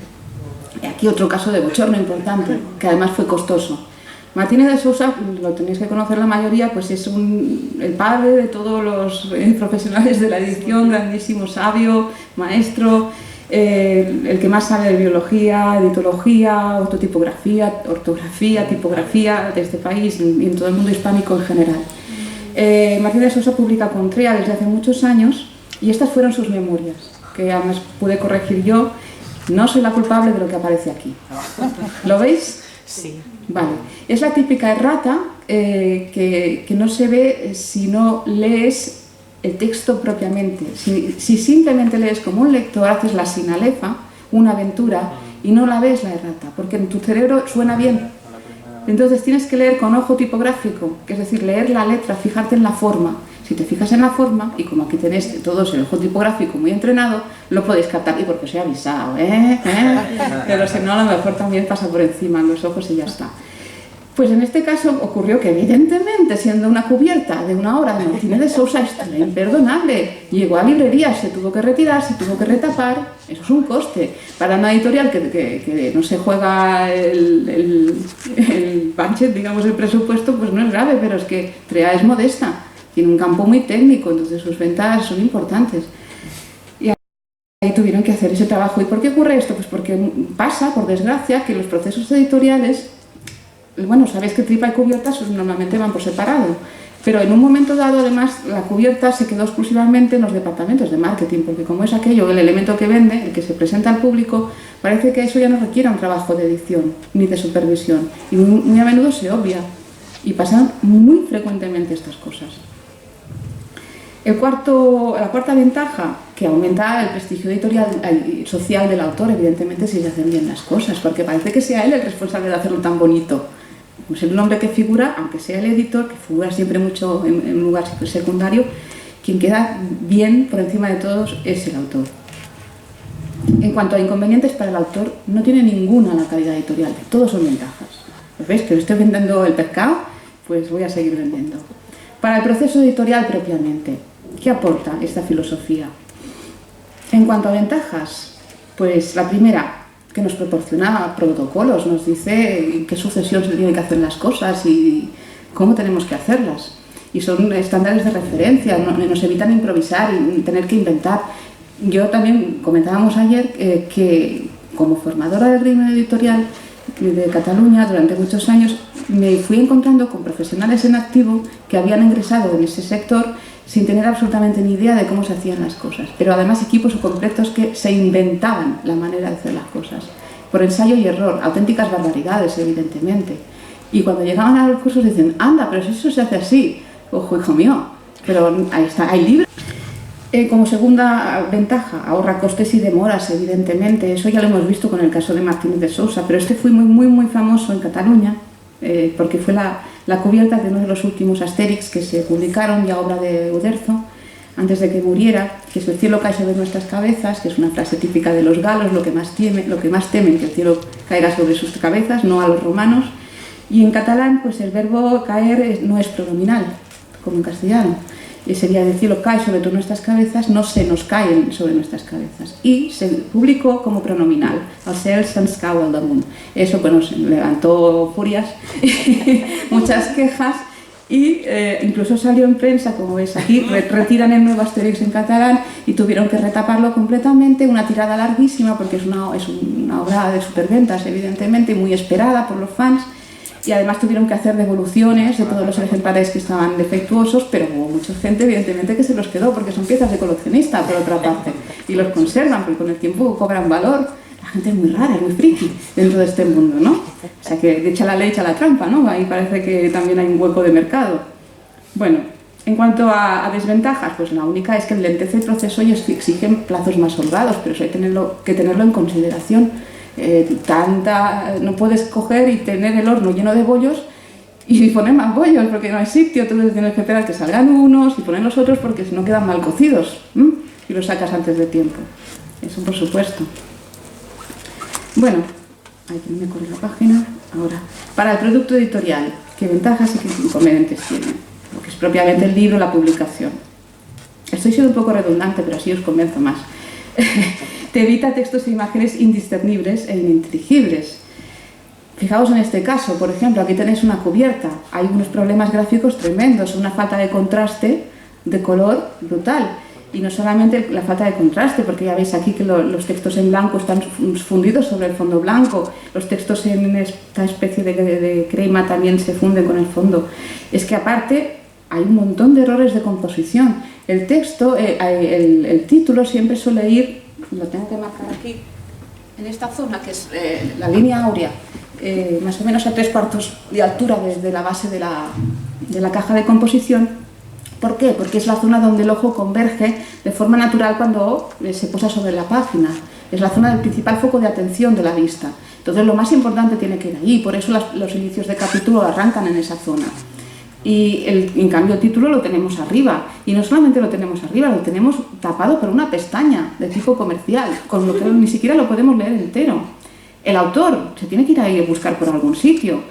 Speaker 2: Y aquí otro caso de bochorno importante, que además fue costoso. Martínez de Sousa, lo tenéis que conocer la mayoría, pues es el padre de todos los profesionales de la edición, grandísimo sabio, maestro, el que más sabe de biología, editología, ortotipografía, ortografía, tipografía de este país y en todo el mundo hispánico en general. Martínez de Sousa publica con TREA desde hace muchos años y estas fueron sus memorias, que además pude corregir yo. No soy la culpable de lo que aparece aquí. ¿Lo veis?
Speaker 6: Sí.
Speaker 2: Vale. Es la típica errata que no se ve si no lees el texto propiamente. Si simplemente lees como un lector, haces la sinalefa, una aventura, y no la ves la errata, porque en tu cerebro suena bien. Entonces tienes que leer con ojo tipográfico, que es decir, leer la letra, fijarte en la forma. Si te fijas en la forma, y como aquí tenéis todos el ojo tipográfico muy entrenado, lo podéis captar, y porque os he avisado, pero si no, a lo mejor también pasa por encima los ojos y ya está. Pues en este caso ocurrió que evidentemente, siendo una cubierta de una obra de Martínez de Sousa, esto era imperdonable. Llegó a librerías, se tuvo que retirar, se tuvo que retapar, eso es un coste. Para una editorial que no se juega el budget, digamos, el presupuesto, pues no es grave, pero es que TREA es modesta, tiene un campo muy técnico, entonces sus ventas son importantes. Y ahí tuvieron que hacer ese trabajo. ¿Y por qué ocurre esto? Pues porque pasa, por desgracia, que los procesos editoriales, bueno, sabéis que tripa y cubierta normalmente van por separado, pero en un momento dado, además, la cubierta se quedó exclusivamente en los departamentos de marketing, porque como es aquello, el elemento que vende, el que se presenta al público, parece que eso ya no requiere un trabajo de edición ni de supervisión, y muy a menudo se obvia, y pasan muy frecuentemente estas cosas. La cuarta ventaja, que aumenta el prestigio editorial y social del autor, evidentemente, si se hacen bien las cosas, porque parece que sea él el responsable de hacerlo tan bonito. Pues el nombre que figura, aunque sea el editor, que figura siempre mucho en un lugar secundario, quien queda bien por encima de todos es el autor. En cuanto a inconvenientes para el autor, no tiene ninguna la calidad editorial, todos son ventajas. ¿Pues veis que estoy vendiendo el pescado? Pues voy a seguir vendiendo. Para el proceso editorial propiamente, ¿qué aporta esta filosofía? En cuanto a ventajas, pues la primera, que nos proporciona protocolos, nos dice en qué sucesión se tienen que hacer las cosas y cómo tenemos que hacerlas. Y son estándares de referencia, nos evitan improvisar y tener que inventar. Yo también comentábamos ayer que como formadora del gremio editorial de Cataluña durante muchos años me fui encontrando con profesionales en activo que habían ingresado en ese sector sin tener absolutamente ni idea de cómo se hacían las cosas, pero además equipos completos que se inventaban la manera de hacer las cosas, por ensayo y error, auténticas barbaridades, evidentemente. Y cuando llegaban a los cursos dicen, anda, pero si eso se hace así, ojo, hijo mío, pero ahí está, hay libros. Como segunda ventaja, ahorra costes y demoras, evidentemente, eso ya lo hemos visto con el caso de Martínez de Sousa, pero este fue muy famoso en Cataluña, porque fue la cubierta de uno de los últimos Astérix que se publicaron, ya obra de Uderzo, antes de que muriera, que es el cielo cae sobre nuestras cabezas, que es una frase típica de los galos, lo que más temen que el cielo caiga sobre sus cabezas, no a los romanos, y en catalán pues el verbo caer no es pronominal, como en castellano. Sería el cielo cae sobre todas nuestras cabezas, no se nos caen sobre nuestras cabezas. Y se publicó como pronominal, el cel se'ns cau al damunt. Eso bueno, se levantó furias, muchas quejas, y incluso salió en prensa, como veis aquí, retiran el nuevo Asterix en catalán y tuvieron que retaparlo completamente, una tirada larguísima porque es una obra de superventas, evidentemente, muy esperada por los fans. Y además tuvieron que hacer devoluciones de todos los ejemplares que estaban defectuosos, pero hubo mucha gente, evidentemente, que se los quedó, porque son piezas de coleccionista, por otra parte, y los conservan, porque con el tiempo cobran valor. La gente es muy rara, es muy friki dentro de este mundo, ¿no? O sea, que echa la ley, echa la trampa, ¿no? Ahí parece que también hay un hueco de mercado. Bueno, en cuanto a desventajas, pues la única es que enlentece el proceso y exigen plazos más holgados, pero eso hay que tenerlo en consideración. No puedes coger y tener el horno lleno de bollos y poner más bollos porque no hay sitio, entonces tienes que esperar que salgan unos y poner los otros porque si no quedan mal cocidos y los sacas antes de tiempo. Eso por supuesto. Bueno, aquí me corre la página. Ahora, para el producto editorial, ¿qué ventajas y qué inconvenientes tiene? Lo que es propiamente el libro, la publicación. Estoy siendo un poco redundante, pero así os convenzo más. Te evita textos e imágenes indiscernibles e ininteligibles. Fijaos en este caso, por ejemplo, aquí tenéis una cubierta, hay unos problemas gráficos tremendos, una falta de contraste de color brutal. Y no solamente la falta de contraste, porque ya veis aquí que los textos en blanco están fundidos sobre el fondo blanco, los textos en esta especie de crema también se funden con el fondo. Es que aparte hay un montón de errores de composición. El texto, el título siempre suele ir, lo tengo que marcar aquí, en esta zona que es la línea áurea, más o menos a 3/4 de altura desde la base de la caja de composición. ¿Por qué? Porque es la zona donde el ojo converge de forma natural cuando se posa sobre la página. Es la zona del principal foco de atención de la vista. Entonces lo más importante tiene que ir allí, por eso los inicios de capítulo arrancan en esa zona. Y en cambio el título lo tenemos arriba, y no solamente lo tenemos arriba, lo tenemos tapado por una pestaña de tipo comercial, con lo que ni siquiera lo podemos leer entero. El autor se tiene que ir ahí a buscar por algún sitio.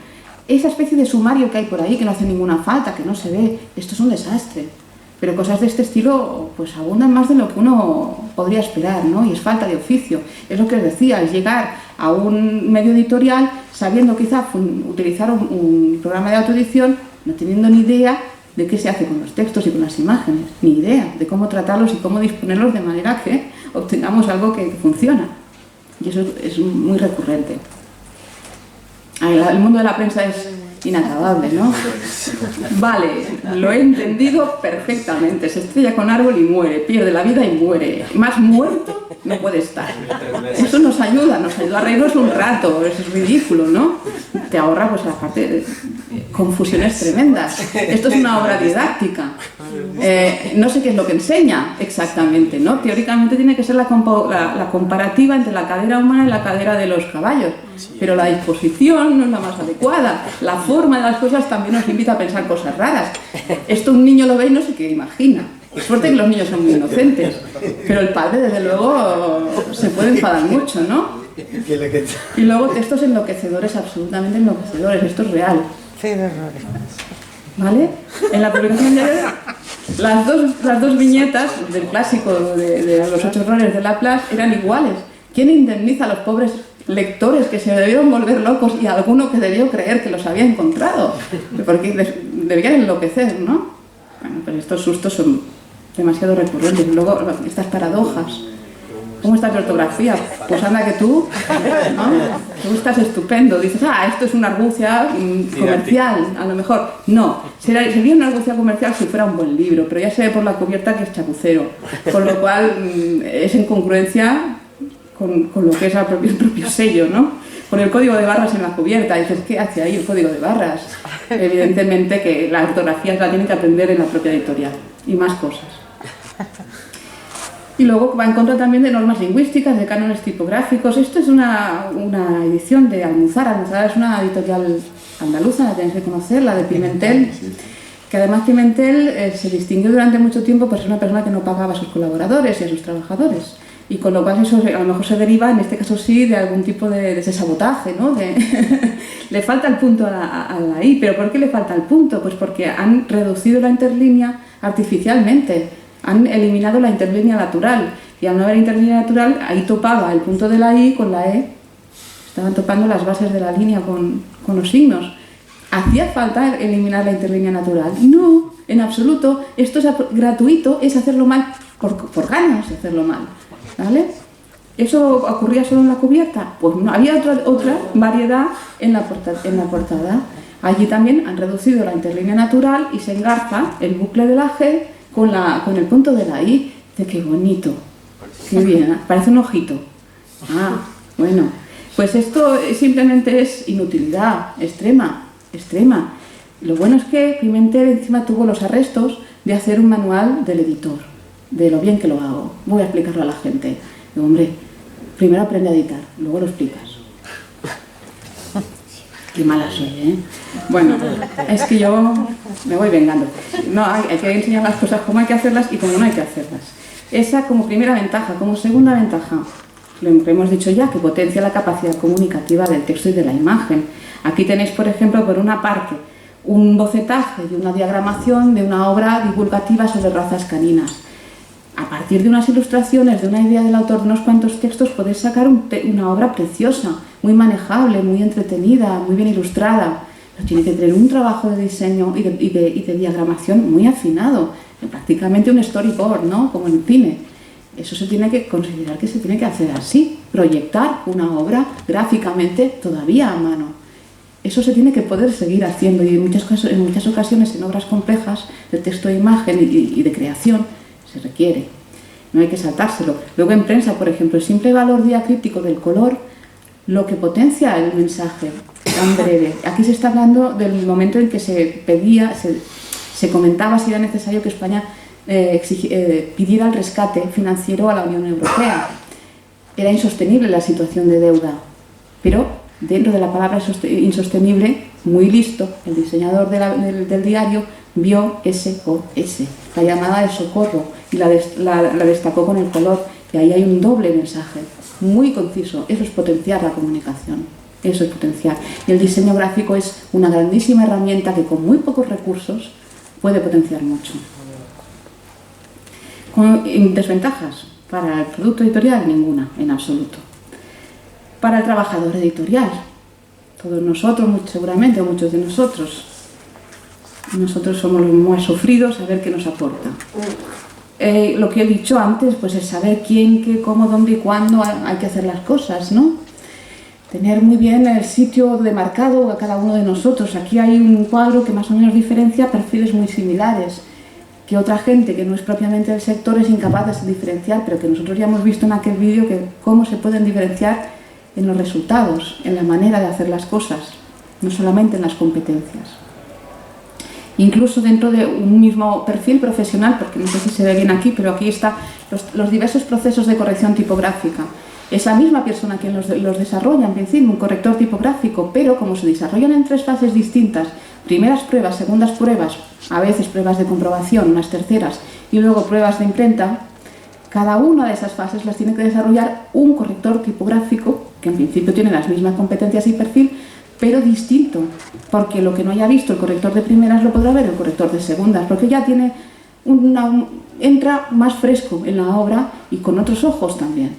Speaker 2: Esa especie de sumario que hay por ahí, que no hace ninguna falta, que no se ve, esto es un desastre. Pero cosas de este estilo pues abundan más de lo que uno podría esperar, ¿no? Y es falta de oficio. Es lo que os decía, es llegar a un medio editorial sabiendo quizá utilizar un programa de autoedición, no teniendo ni idea de qué se hace con los textos y con las imágenes, ni idea de cómo tratarlos y cómo disponerlos de manera que obtengamos algo que funciona. Y eso es muy recurrente. El mundo de la prensa es inacabable, ¿no? Vale, lo he entendido perfectamente. Se estrella con árbol y muere, pierde la vida y muere. Más muerto no puede estar. Eso nos ayuda a reírnos un rato. Eso es ridículo, ¿no? Te ahorra, pues, aparte, confusiones tremendas. Esto es una obra didáctica. No sé qué es lo que enseña exactamente, ¿no? Teóricamente tiene que ser la comparativa entre la cadera humana y la cadera de los caballos, pero la disposición no es la más adecuada. La forma de las cosas también nos invita a pensar cosas raras. Esto un niño lo ve y no sé qué imagina. Es suerte que los niños son muy inocentes, pero el padre, desde luego, se puede enfadar mucho, ¿no? Y luego textos enloquecedores, absolutamente enloquecedores. Esto es real. ¿Vale? En la publicación diaria, las dos viñetas del clásico de los 8 errores de Laplace eran iguales. ¿Quién indemniza a los pobres lectores que se debieron volver locos y alguno que debió creer que los había encontrado? Porque debían enloquecer, ¿no? Bueno, pues estos sustos son demasiado recurrentes. Luego, estas paradojas. ¿Cómo estás de ortografía? Pues anda que tú, ¿no? Tú estás estupendo. Dices, esto es una argucia comercial, a lo mejor. No, sería una argucia comercial si fuera un buen libro, pero ya se ve por la cubierta que es chapucero. Con lo cual es en congruencia con lo que es el propio sello, ¿no? Con el código de barras en la cubierta. Dices, ¿qué hace ahí el código de barras? Evidentemente que la ortografía la tienen que aprender en la propia editorial y más cosas. Y luego va en contra también de normas lingüísticas, de cánones tipográficos. Esto es una edición de Almuzara. Almuzara es una editorial andaluza, la tenéis que conocer, la de Pimentel, que además Pimentel se distinguió durante mucho tiempo por ser una persona que no pagaba a sus colaboradores y a sus trabajadores. Y con lo cual eso a lo mejor se deriva, en este caso sí, de algún tipo de ese sabotaje, ¿no? Le falta el punto a la I. ¿Pero por qué le falta el punto? Pues porque han reducido la interlínea artificialmente. Han eliminado la interlínea natural, y al no haber interlínea natural, ahí topaba el punto de la I con la E. Estaban topando las bases de la línea con los signos. ¿Hacía falta eliminar la interlínea natural? No, en absoluto. Esto es gratuito, es hacerlo mal por ganas de hacerlo mal, ¿vale? ¿Eso ocurría solo en la cubierta? Pues no, había otra variedad en la portada. Allí también han reducido la interlínea natural y se engarza el bucle de la G con el punto de la I. ¡Qué bonito! ¡Qué bien! Parece un ojito. Bueno. Pues esto simplemente es inutilidad extrema. Lo bueno es que Pimentel encima tuvo los arrestos de hacer un manual del editor, de lo bien que lo hago. Voy a explicarlo a la gente. Digo, hombre, primero aprende a editar, luego lo explicas. Qué mala soy, ¿eh? Bueno, es que yo me voy vengando. No, hay que enseñar las cosas como hay que hacerlas y como no hay que hacerlas. Esa como primera ventaja. Como segunda ventaja, lo que hemos dicho ya, que potencia la capacidad comunicativa del texto y de la imagen. Aquí tenéis, por ejemplo, por una parte, un bocetaje y una diagramación de una obra divulgativa sobre razas caninas. A partir de unas ilustraciones, de una idea del autor, de unos cuantos textos, podéis sacar una obra preciosa, muy manejable, muy entretenida, muy bien ilustrada. Pero tiene que tener un trabajo de diseño y de diagramación muy afinado, prácticamente un storyboard, ¿no? Como en el cine. Eso se tiene que considerar que se tiene que hacer así, proyectar una obra gráficamente todavía a mano. Eso se tiene que poder seguir haciendo, y en muchas ocasiones en obras complejas de texto e imagen y de creación se requiere. No hay que saltárselo. Luego en prensa, por ejemplo, el simple valor diacrítico del color, lo que potencia el mensaje tan breve. Aquí se está hablando del momento en que se comentaba si era necesario que España pidiera el rescate financiero a la Unión Europea. Era insostenible la situación de deuda, pero dentro de la palabra insostenible, muy listo, el diseñador del diario vio SOS, la llamada de socorro, y la destacó con el color, y ahí hay un doble mensaje, muy conciso. Eso es potenciar la comunicación, eso es potenciar. Y el diseño gráfico es una grandísima herramienta que con muy pocos recursos puede potenciar mucho. Con desventajas para el producto editorial, ninguna, en absoluto. Para el trabajador editorial, todos nosotros, seguramente, o muchos de nosotros somos los más sufridos, a ver qué nos aporta. Lo que he dicho antes, pues es saber quién, qué, cómo, dónde y cuándo hay que hacer las cosas, ¿no? Tener muy bien el sitio demarcado a cada uno de nosotros. Aquí hay un cuadro que más o menos diferencia perfiles muy similares, que otra gente que no es propiamente del sector es incapaz de diferenciar, pero que nosotros ya hemos visto en aquel vídeo que cómo se pueden diferenciar en los resultados, en la manera de hacer las cosas, no solamente en las competencias. Incluso dentro de un mismo perfil profesional, porque no sé si se ve bien aquí, pero aquí están los diversos procesos de corrección tipográfica. Es la misma persona quien los desarrolla, en principio, un corrector tipográfico, pero como se desarrollan en 3 fases distintas, primeras pruebas, segundas pruebas, a veces pruebas de comprobación, unas terceras, y luego pruebas de imprenta, cada una de esas fases las tiene que desarrollar un corrector tipográfico, que en principio tiene las mismas competencias y perfil, pero distinto, porque lo que no haya visto el corrector de primeras lo podrá ver el corrector de segundas, porque ya tiene entra más fresco en la obra y con otros ojos también.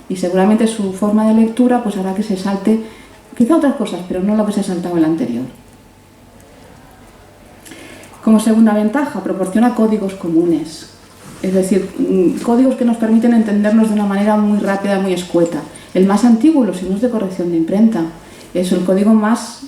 Speaker 2: Y seguramente su forma de lectura pues hará que se salte quizá otras cosas, pero no lo que se ha saltado en la anterior. Como segunda ventaja, proporciona códigos comunes, es decir, códigos que nos permiten entendernos de una manera muy rápida, muy escueta. El más antiguo, los signos de corrección de imprenta, es el código más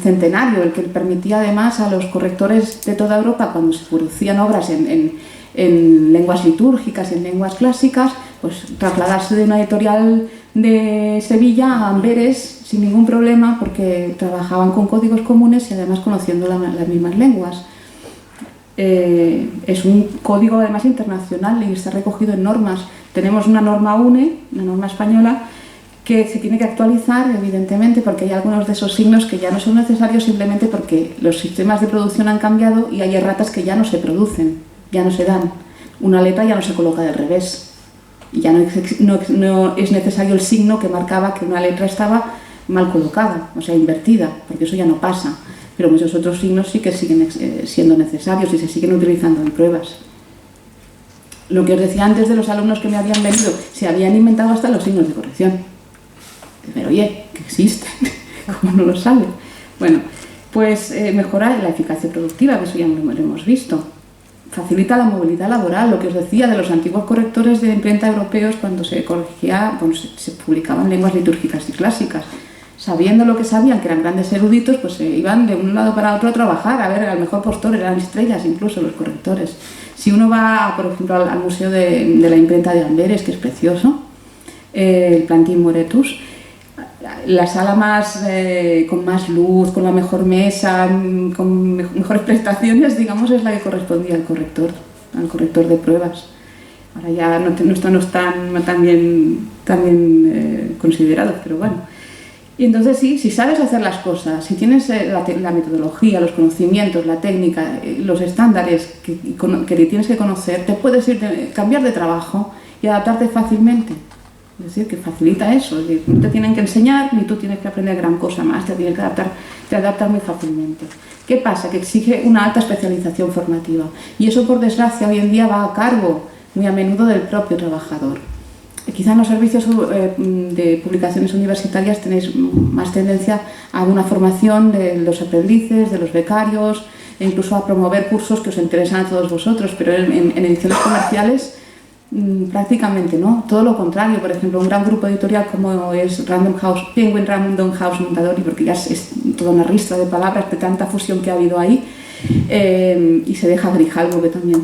Speaker 2: centenario, el que permitía además a los correctores de toda Europa, cuando se producían obras en lenguas litúrgicas, en lenguas clásicas, pues trasladarse de una editorial de Sevilla a Amberes sin ningún problema, porque trabajaban con códigos comunes y además conociendo las mismas lenguas. Es un código además internacional y está recogido en normas. Tenemos una norma UNE, una norma española, que se tiene que actualizar, evidentemente, porque hay algunos de esos signos que ya no son necesarios simplemente porque los sistemas de producción han cambiado y hay erratas que ya no se producen, ya no se dan. Una letra ya no se coloca del revés y ya no es necesario el signo que marcaba que una letra estaba mal colocada, o sea, invertida, porque eso ya no pasa. Pero muchos otros signos sí que siguen siendo necesarios y se siguen utilizando en pruebas. Lo que os decía antes de los alumnos que me habían venido, se habían inventado hasta los signos de corrección. Pero oye, que existen, ¿cómo no lo saben? Bueno, pues mejora la eficacia productiva, que eso ya lo hemos visto. Facilita la movilidad laboral, lo que os decía de los antiguos correctores de imprenta europeos cuando se corregía, cuando se publicaban lenguas litúrgicas y clásicas. Sabiendo lo que sabían, que eran grandes eruditos, pues se iban de un lado para otro a trabajar, a ver al mejor postor, eran estrellas incluso los correctores. Si uno va, por ejemplo, al Museo de la Imprenta de Amberes, que es precioso, el Plantin Moretus, la sala con más luz, con la mejor mesa, con mejores prestaciones, digamos, es la que correspondía al corrector de pruebas. Ahora ya no están tan bien considerados, pero bueno. Y entonces sí, si sabes hacer las cosas, si tienes la metodología, los conocimientos, la técnica, los estándares que tienes que conocer, te puedes cambiar de trabajo y adaptarte fácilmente. Es decir, que facilita eso, no te tienen que enseñar ni tú tienes que aprender gran cosa más, te tienes que adaptar muy fácilmente. ¿Qué pasa? Que exige una alta especialización formativa y eso, por desgracia, hoy en día va a cargo muy a menudo del propio trabajador. Quizá en los servicios de publicaciones universitarias tenéis más tendencia a una formación de los aprendices, de los becarios, e incluso a promover cursos que os interesan a todos vosotros, pero en ediciones comerciales prácticamente no, todo lo contrario. Por ejemplo, un gran grupo editorial como es Penguin Random House Mondadori, porque ya es toda una ristra de palabras de tanta fusión que ha habido ahí, y se deja Grijalbo, que también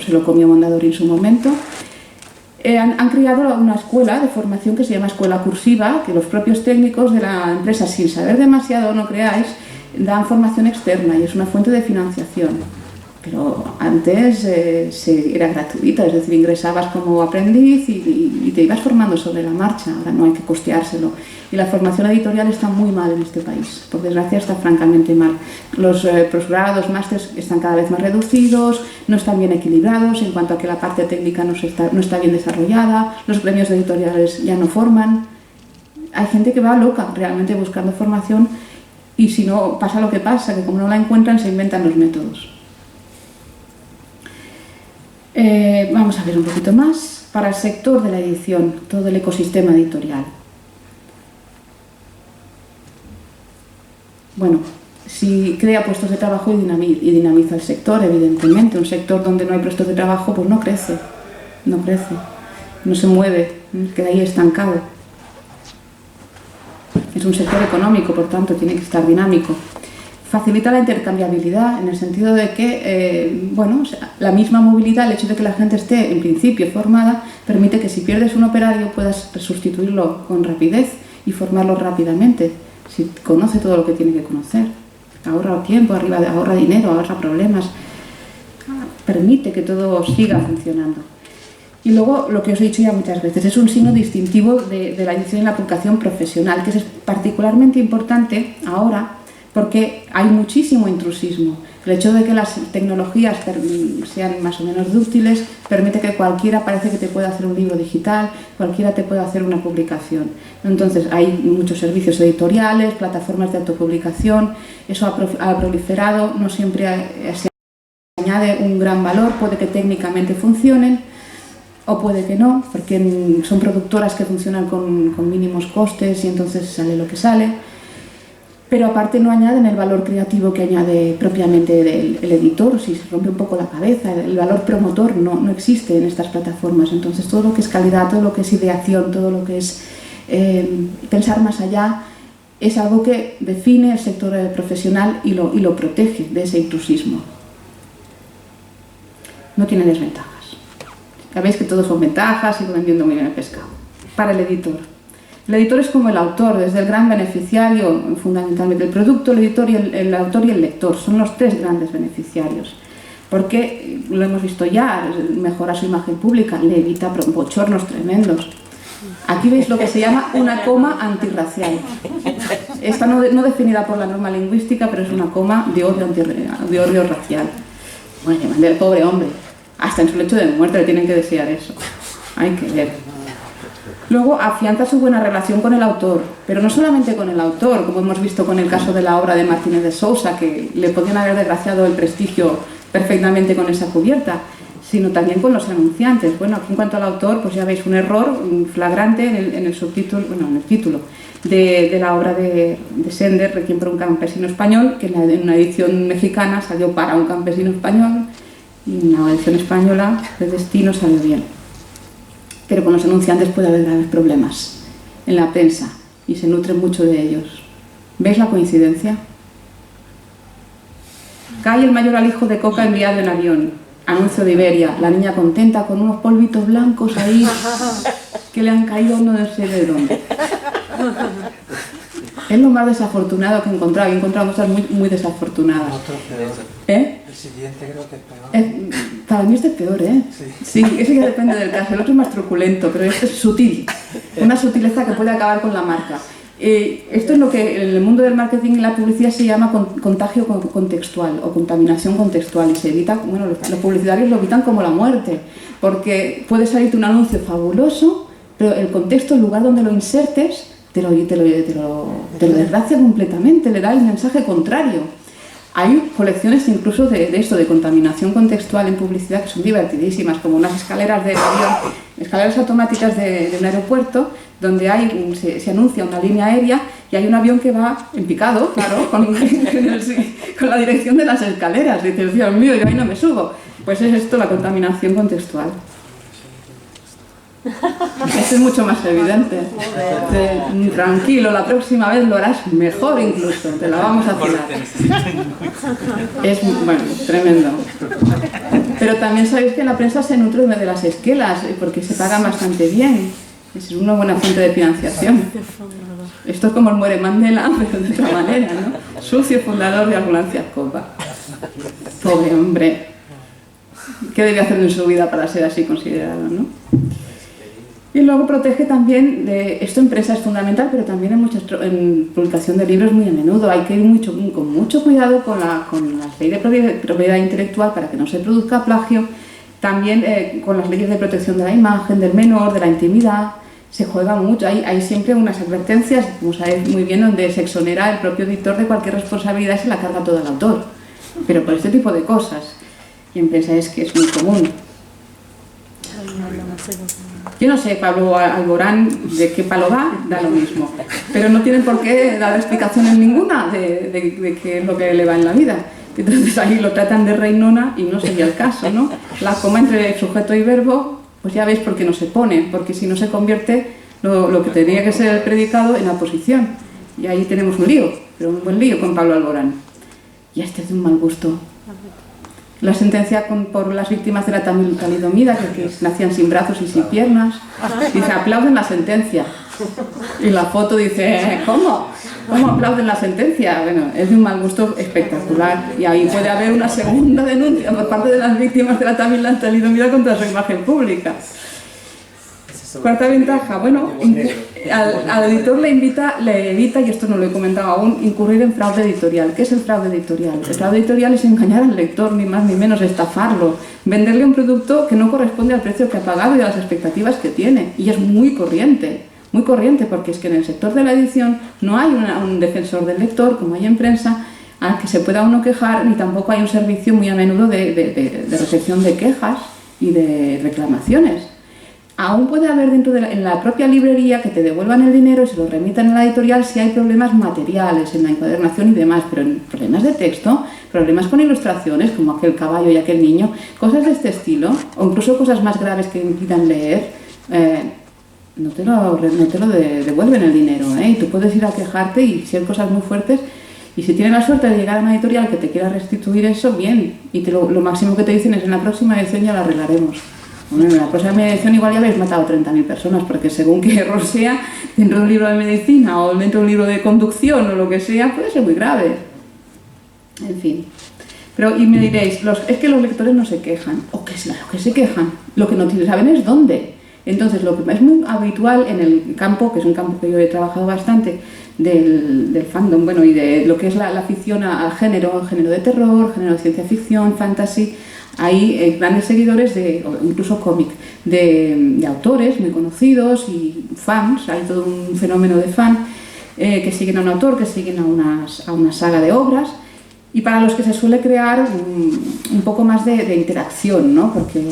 Speaker 2: se lo comió Mondadori en su momento. Han creado una escuela de formación que se llama Escuela Cursiva, que los propios técnicos de la empresa, sin saber demasiado, no creáis, dan formación externa y es una fuente de financiación. Pero antes era gratuita, es decir, ingresabas como aprendiz y te ibas formando sobre la marcha. Ahora no hay que costeárselo. Y la formación editorial está muy mal en este país, por desgracia está francamente mal. Los posgrados, másters están cada vez más reducidos, no están bien equilibrados en cuanto a que la parte técnica no está bien desarrollada, los gremios editoriales ya no forman. Hay gente que va loca realmente buscando formación y si no pasa lo que pasa, que como no la encuentran se inventan los métodos. Vamos a ver un poquito más. Para el sector de la edición, todo el ecosistema editorial. Bueno, si crea puestos de trabajo y dinamiza el sector, evidentemente. Un sector donde no hay puestos de trabajo, pues no crece, no se mueve, queda ahí estancado. Es un sector económico, por tanto, tiene que estar dinámico. Facilita la intercambiabilidad en el sentido de que, la misma movilidad, el hecho de que la gente esté en principio formada, permite que si pierdes un operario puedas sustituirlo con rapidez y formarlo rápidamente, si conoce todo lo que tiene que conocer. Ahorra tiempo, ahorra dinero, ahorra problemas, permite que todo siga funcionando. Y luego, lo que os he dicho ya muchas veces, es un signo distintivo de la edición y la publicación profesional, que es particularmente importante ahora, porque hay muchísimo intrusismo. El hecho de que las tecnologías sean más o menos dúctiles permite que cualquiera parece que te pueda hacer un libro digital, cualquiera te puede hacer una publicación. Entonces hay muchos servicios editoriales, plataformas de autopublicación, eso ha proliferado, no siempre se añade un gran valor, puede que técnicamente funcionen o puede que no, porque son productoras que funcionan con mínimos costes y entonces sale lo que sale. Pero aparte no añaden el valor creativo que añade propiamente el editor, si se rompe un poco la cabeza, el valor promotor no existe en estas plataformas. Entonces todo lo que es calidad, todo lo que es ideación, todo lo que es pensar más allá, es algo que define el sector profesional y lo protege de ese intrusismo. No tiene desventajas. Sabéis que todos son ventajas, sigo vendiendo muy bien el pescado. Para el editor. El editor es como el autor, desde el gran beneficiario, fundamentalmente el producto, el editor y el autor y el lector, son los tres grandes beneficiarios. Porque, lo hemos visto ya, mejora su imagen pública, le evita bochornos tremendos. Aquí veis lo que se llama una coma antirracial. Esta no definida por la norma lingüística, pero es una coma de odio racial. Bueno, del pobre hombre, hasta en su lecho de muerte le tienen que desear eso. Hay que ver. Luego afianza su buena relación con el autor, pero no solamente con el autor, como hemos visto con el caso de la obra de Martínez de Sousa, que le podían haber desgraciado el prestigio perfectamente con esa cubierta, sino también con los anunciantes. Bueno, aquí en cuanto al autor, pues ya veis un error flagrante en el subtítulo, en el título de la obra de Sender, Requiem por un campesino español, que en una edición mexicana salió para un campesino español y en la edición española de Destino salió bien. Pero con los anunciantes puede haber graves problemas en la prensa y se nutren mucho de ellos. ¿Veis la coincidencia? Cae el mayor alijo de coca enviado en avión. Anuncio de Iberia. La niña contenta con unos polvitos blancos ahí que le han caído no sé de dónde. Es lo más desafortunado que he encontrado. He encontrado cosas muy, muy desafortunadas.
Speaker 6: El siguiente creo que es peor.
Speaker 2: Para mí este es peor, ¿eh? Sí, ese ya depende del caso. El otro es más truculento, pero este es sutil. Una sutileza que puede acabar con la marca. Esto es lo que en el mundo del marketing y la publicidad se llama contagio contextual o contaminación contextual. Y se evita, bueno, los publicitarios lo evitan como la muerte, porque puede salirte un anuncio fabuloso, pero el contexto, el lugar donde lo insertes, te lo desgracia completamente, le da el mensaje contrario. Hay colecciones incluso de esto, de contaminación contextual en publicidad, que son divertidísimas, como unas escaleras de avión, escaleras automáticas de un aeropuerto, donde se anuncia una línea aérea y hay un avión que va en picado, claro, con la dirección de las escaleras. Y dices, Dios mío, yo ahí no me subo. Pues es esto, la contaminación contextual. Esto es mucho más evidente. Tranquilo, la próxima vez lo harás mejor incluso, te la vamos a tirar. Es, bueno, tremendo. Pero también sabéis que la prensa se nutre de las esquelas, porque se pagan bastante bien. Es una buena fuente de financiación. Esto es como el Muere Mandela, pero de otra manera, ¿no? Sucio fundador de Ambulancias Copa. Pobre hombre. qué debe hacer en su vida para ser así considerado, ¿no? Y luego protege también, esto en prensa es fundamental, pero también en publicación de libros muy a menudo. Hay que ir con mucho cuidado con las leyes de propiedad intelectual para que no se produzca plagio. También con las leyes de protección de la imagen, del menor, de la intimidad, se juega mucho. Hay siempre unas advertencias, como sabéis muy bien, donde se exonera el propio editor de cualquier responsabilidad y se la carga todo el autor. Pero por este tipo de cosas. Y en prensa es que es muy común. Yo no sé, Pablo Alborán, de qué palo va, da lo mismo. Pero no tienen por qué dar explicaciones ninguna de qué es lo que le va en la vida. Entonces ahí lo tratan de reinona y no sería el caso, ¿no? La coma entre sujeto y verbo, pues ya veis por qué no se pone, porque si no se convierte lo que tendría que ser el predicado en la posición. Y ahí tenemos un lío, pero un buen lío con Pablo Alborán. Y este es de un mal gusto. La sentencia por las víctimas de la talidomida, que nacían sin brazos y sin piernas, dice, aplauden la sentencia. Y la foto dice, ¿cómo? ¿Cómo aplauden la sentencia? Bueno, es de un mal gusto espectacular. Y ahí puede haber una segunda denuncia por parte de las víctimas de la talidomida contra su imagen pública. Cuarta ventaja, bueno, al editor le evita, y esto no lo he comentado aún, incurrir en fraude editorial. ¿Qué es el fraude editorial? El fraude editorial es engañar al lector, ni más ni menos, estafarlo, venderle un producto que no corresponde al precio que ha pagado y a las expectativas que tiene. Y es muy corriente, porque es que en el sector de la edición no hay un defensor del lector, como hay en prensa, al que se pueda uno quejar, ni tampoco hay un servicio muy a menudo de recepción de quejas y de reclamaciones. Aún puede haber en la propia librería que te devuelvan el dinero y se lo remitan a la editorial si hay problemas materiales en la encuadernación y demás, pero en problemas de texto, problemas con ilustraciones como aquel caballo y aquel niño, cosas de este estilo, o incluso cosas más graves que impidan leer, no te lo devuelven el dinero, y tú puedes ir a quejarte y si hay cosas muy fuertes, y si tienes la suerte de llegar a una editorial que te quiera restituir eso, bien, y lo máximo que te dicen es en la próxima edición ya lo arreglaremos. Bueno, en la próxima edición igual ya habéis matado 30.000 personas, porque según qué error sea, dentro de un libro de medicina o dentro de un libro de conducción o lo que sea, puede ser muy grave. En fin. Pero, y me diréis, es que los lectores no se quejan. ¿O qué es lo que se quejan? Lo que no saben es dónde. Entonces, lo que es muy habitual en el campo, que es un campo que yo he trabajado bastante, del fandom, bueno, y de lo que es la ficción al género de terror, género de ciencia ficción, fantasy. Hay grandes seguidores, o incluso cómic, de autores muy conocidos y fans, hay todo un fenómeno de fan que siguen a un autor, que siguen a una saga de obras, y para los que se suele crear un poco más de interacción, ¿no? Porque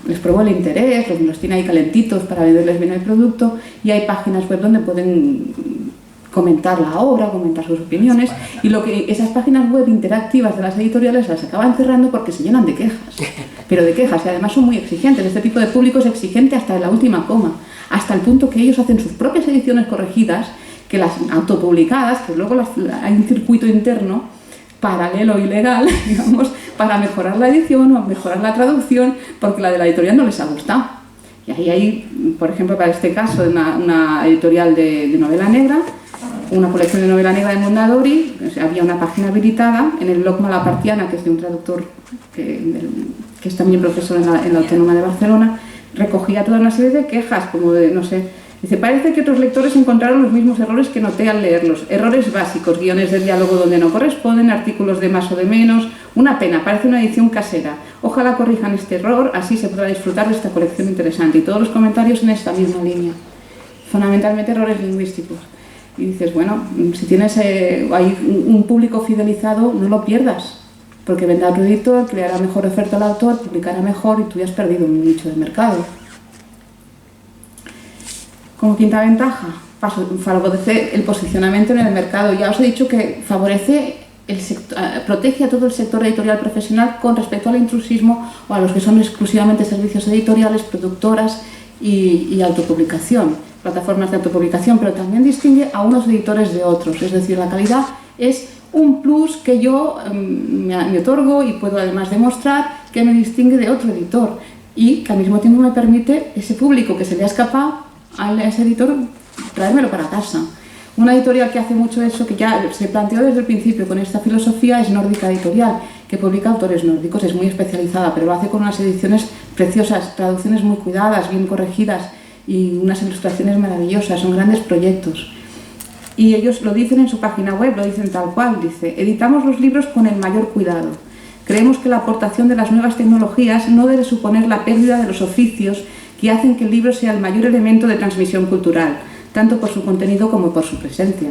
Speaker 2: les prueba el interés, los tiene ahí calentitos para venderles bien el producto, y hay páginas web donde pueden comentar la obra, comentar sus opiniones, y esas páginas web interactivas de las editoriales las acaban cerrando porque se llenan de quejas, pero de quejas, y además son muy exigentes. Este tipo de público es exigente hasta la última coma, hasta el punto que ellos hacen sus propias ediciones corregidas, que las autopublicadas, que luego hay un circuito interno paralelo y legal, digamos, para mejorar la edición o mejorar la traducción, porque la de la editorial no les ha gustado. Y ahí hay, por ejemplo, para este caso, una editorial de novela negra, una colección de novela negra de Mondadori, había una página habilitada en el blog Malapartiana, que es de un traductor que es también profesor en la Autónoma de Barcelona, recogía toda una serie de quejas, como de, no sé, dice, parece que otros lectores encontraron los mismos errores que noté al leerlos, errores básicos, guiones del diálogo donde no corresponden, artículos de más o de menos, una pena, parece una edición casera, ojalá corrijan este error, así se podrá disfrutar de esta colección interesante, y todos los comentarios en esta misma línea, fundamentalmente errores lingüísticos. Y dices, bueno, si tienes hay un público fidelizado, no lo pierdas, porque vendrá tu editor, creará mejor oferta al autor, publicará mejor y tú ya has perdido un nicho de mercado. Como quinta ventaja, favorece el posicionamiento en el mercado. Ya os he dicho que favorece protege a todo el sector editorial profesional con respecto al intrusismo o a los que son exclusivamente servicios editoriales, productoras y autopublicación. Plataformas de autopublicación, pero también distingue a unos editores de otros, es decir, la calidad es un plus que yo me otorgo y puedo además demostrar que me distingue de otro editor y que al mismo tiempo me permite ese público que se le ha escapado a ese editor traérmelo para casa. Una editorial que hace mucho eso, que ya se planteó desde el principio con esta filosofía, es Nórdica Editorial, que publica autores nórdicos, es muy especializada, pero lo hace con unas ediciones preciosas, traducciones muy cuidadas, bien corregidas y unas ilustraciones maravillosas, son grandes proyectos. Y ellos lo dicen en su página web, lo dicen tal cual, dice: editamos los libros con el mayor cuidado. Creemos que la aportación de las nuevas tecnologías no debe suponer la pérdida de los oficios que hacen que el libro sea el mayor elemento de transmisión cultural, tanto por su contenido como por su presencia.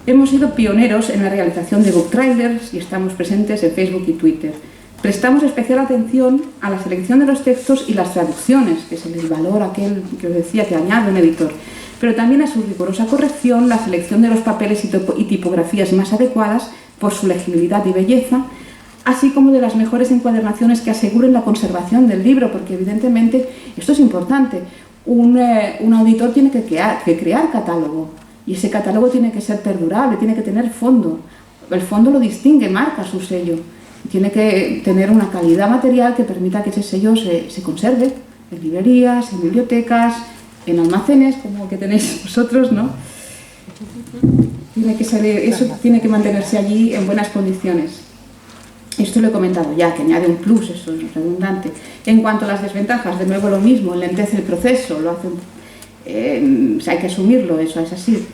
Speaker 2: Hemos sido pioneros en la realización de book trailers y estamos presentes en Facebook y Twitter. Prestamos especial atención a la selección de los textos y las traducciones, que es el valor aquel que os decía que añade un editor, pero también a su rigurosa corrección, la selección de los papeles y tipografías más adecuadas por su legibilidad y belleza, así como de las mejores encuadernaciones que aseguren la conservación del libro, porque evidentemente esto es importante. Un auditor tiene que crear catálogo, y ese catálogo tiene que ser perdurable, tiene que tener fondo. El fondo lo distingue, marca su sello. Tiene que tener una calidad material que permita que ese sello se conserve en librerías, en bibliotecas, en almacenes, como que tenéis vosotros, ¿no? Eso tiene que mantenerse allí en buenas condiciones. Esto lo he comentado ya, que añade un plus, eso es redundante. En cuanto a las desventajas, de nuevo lo mismo, enlentece el proceso, lo hace, hay que asumirlo, eso es así.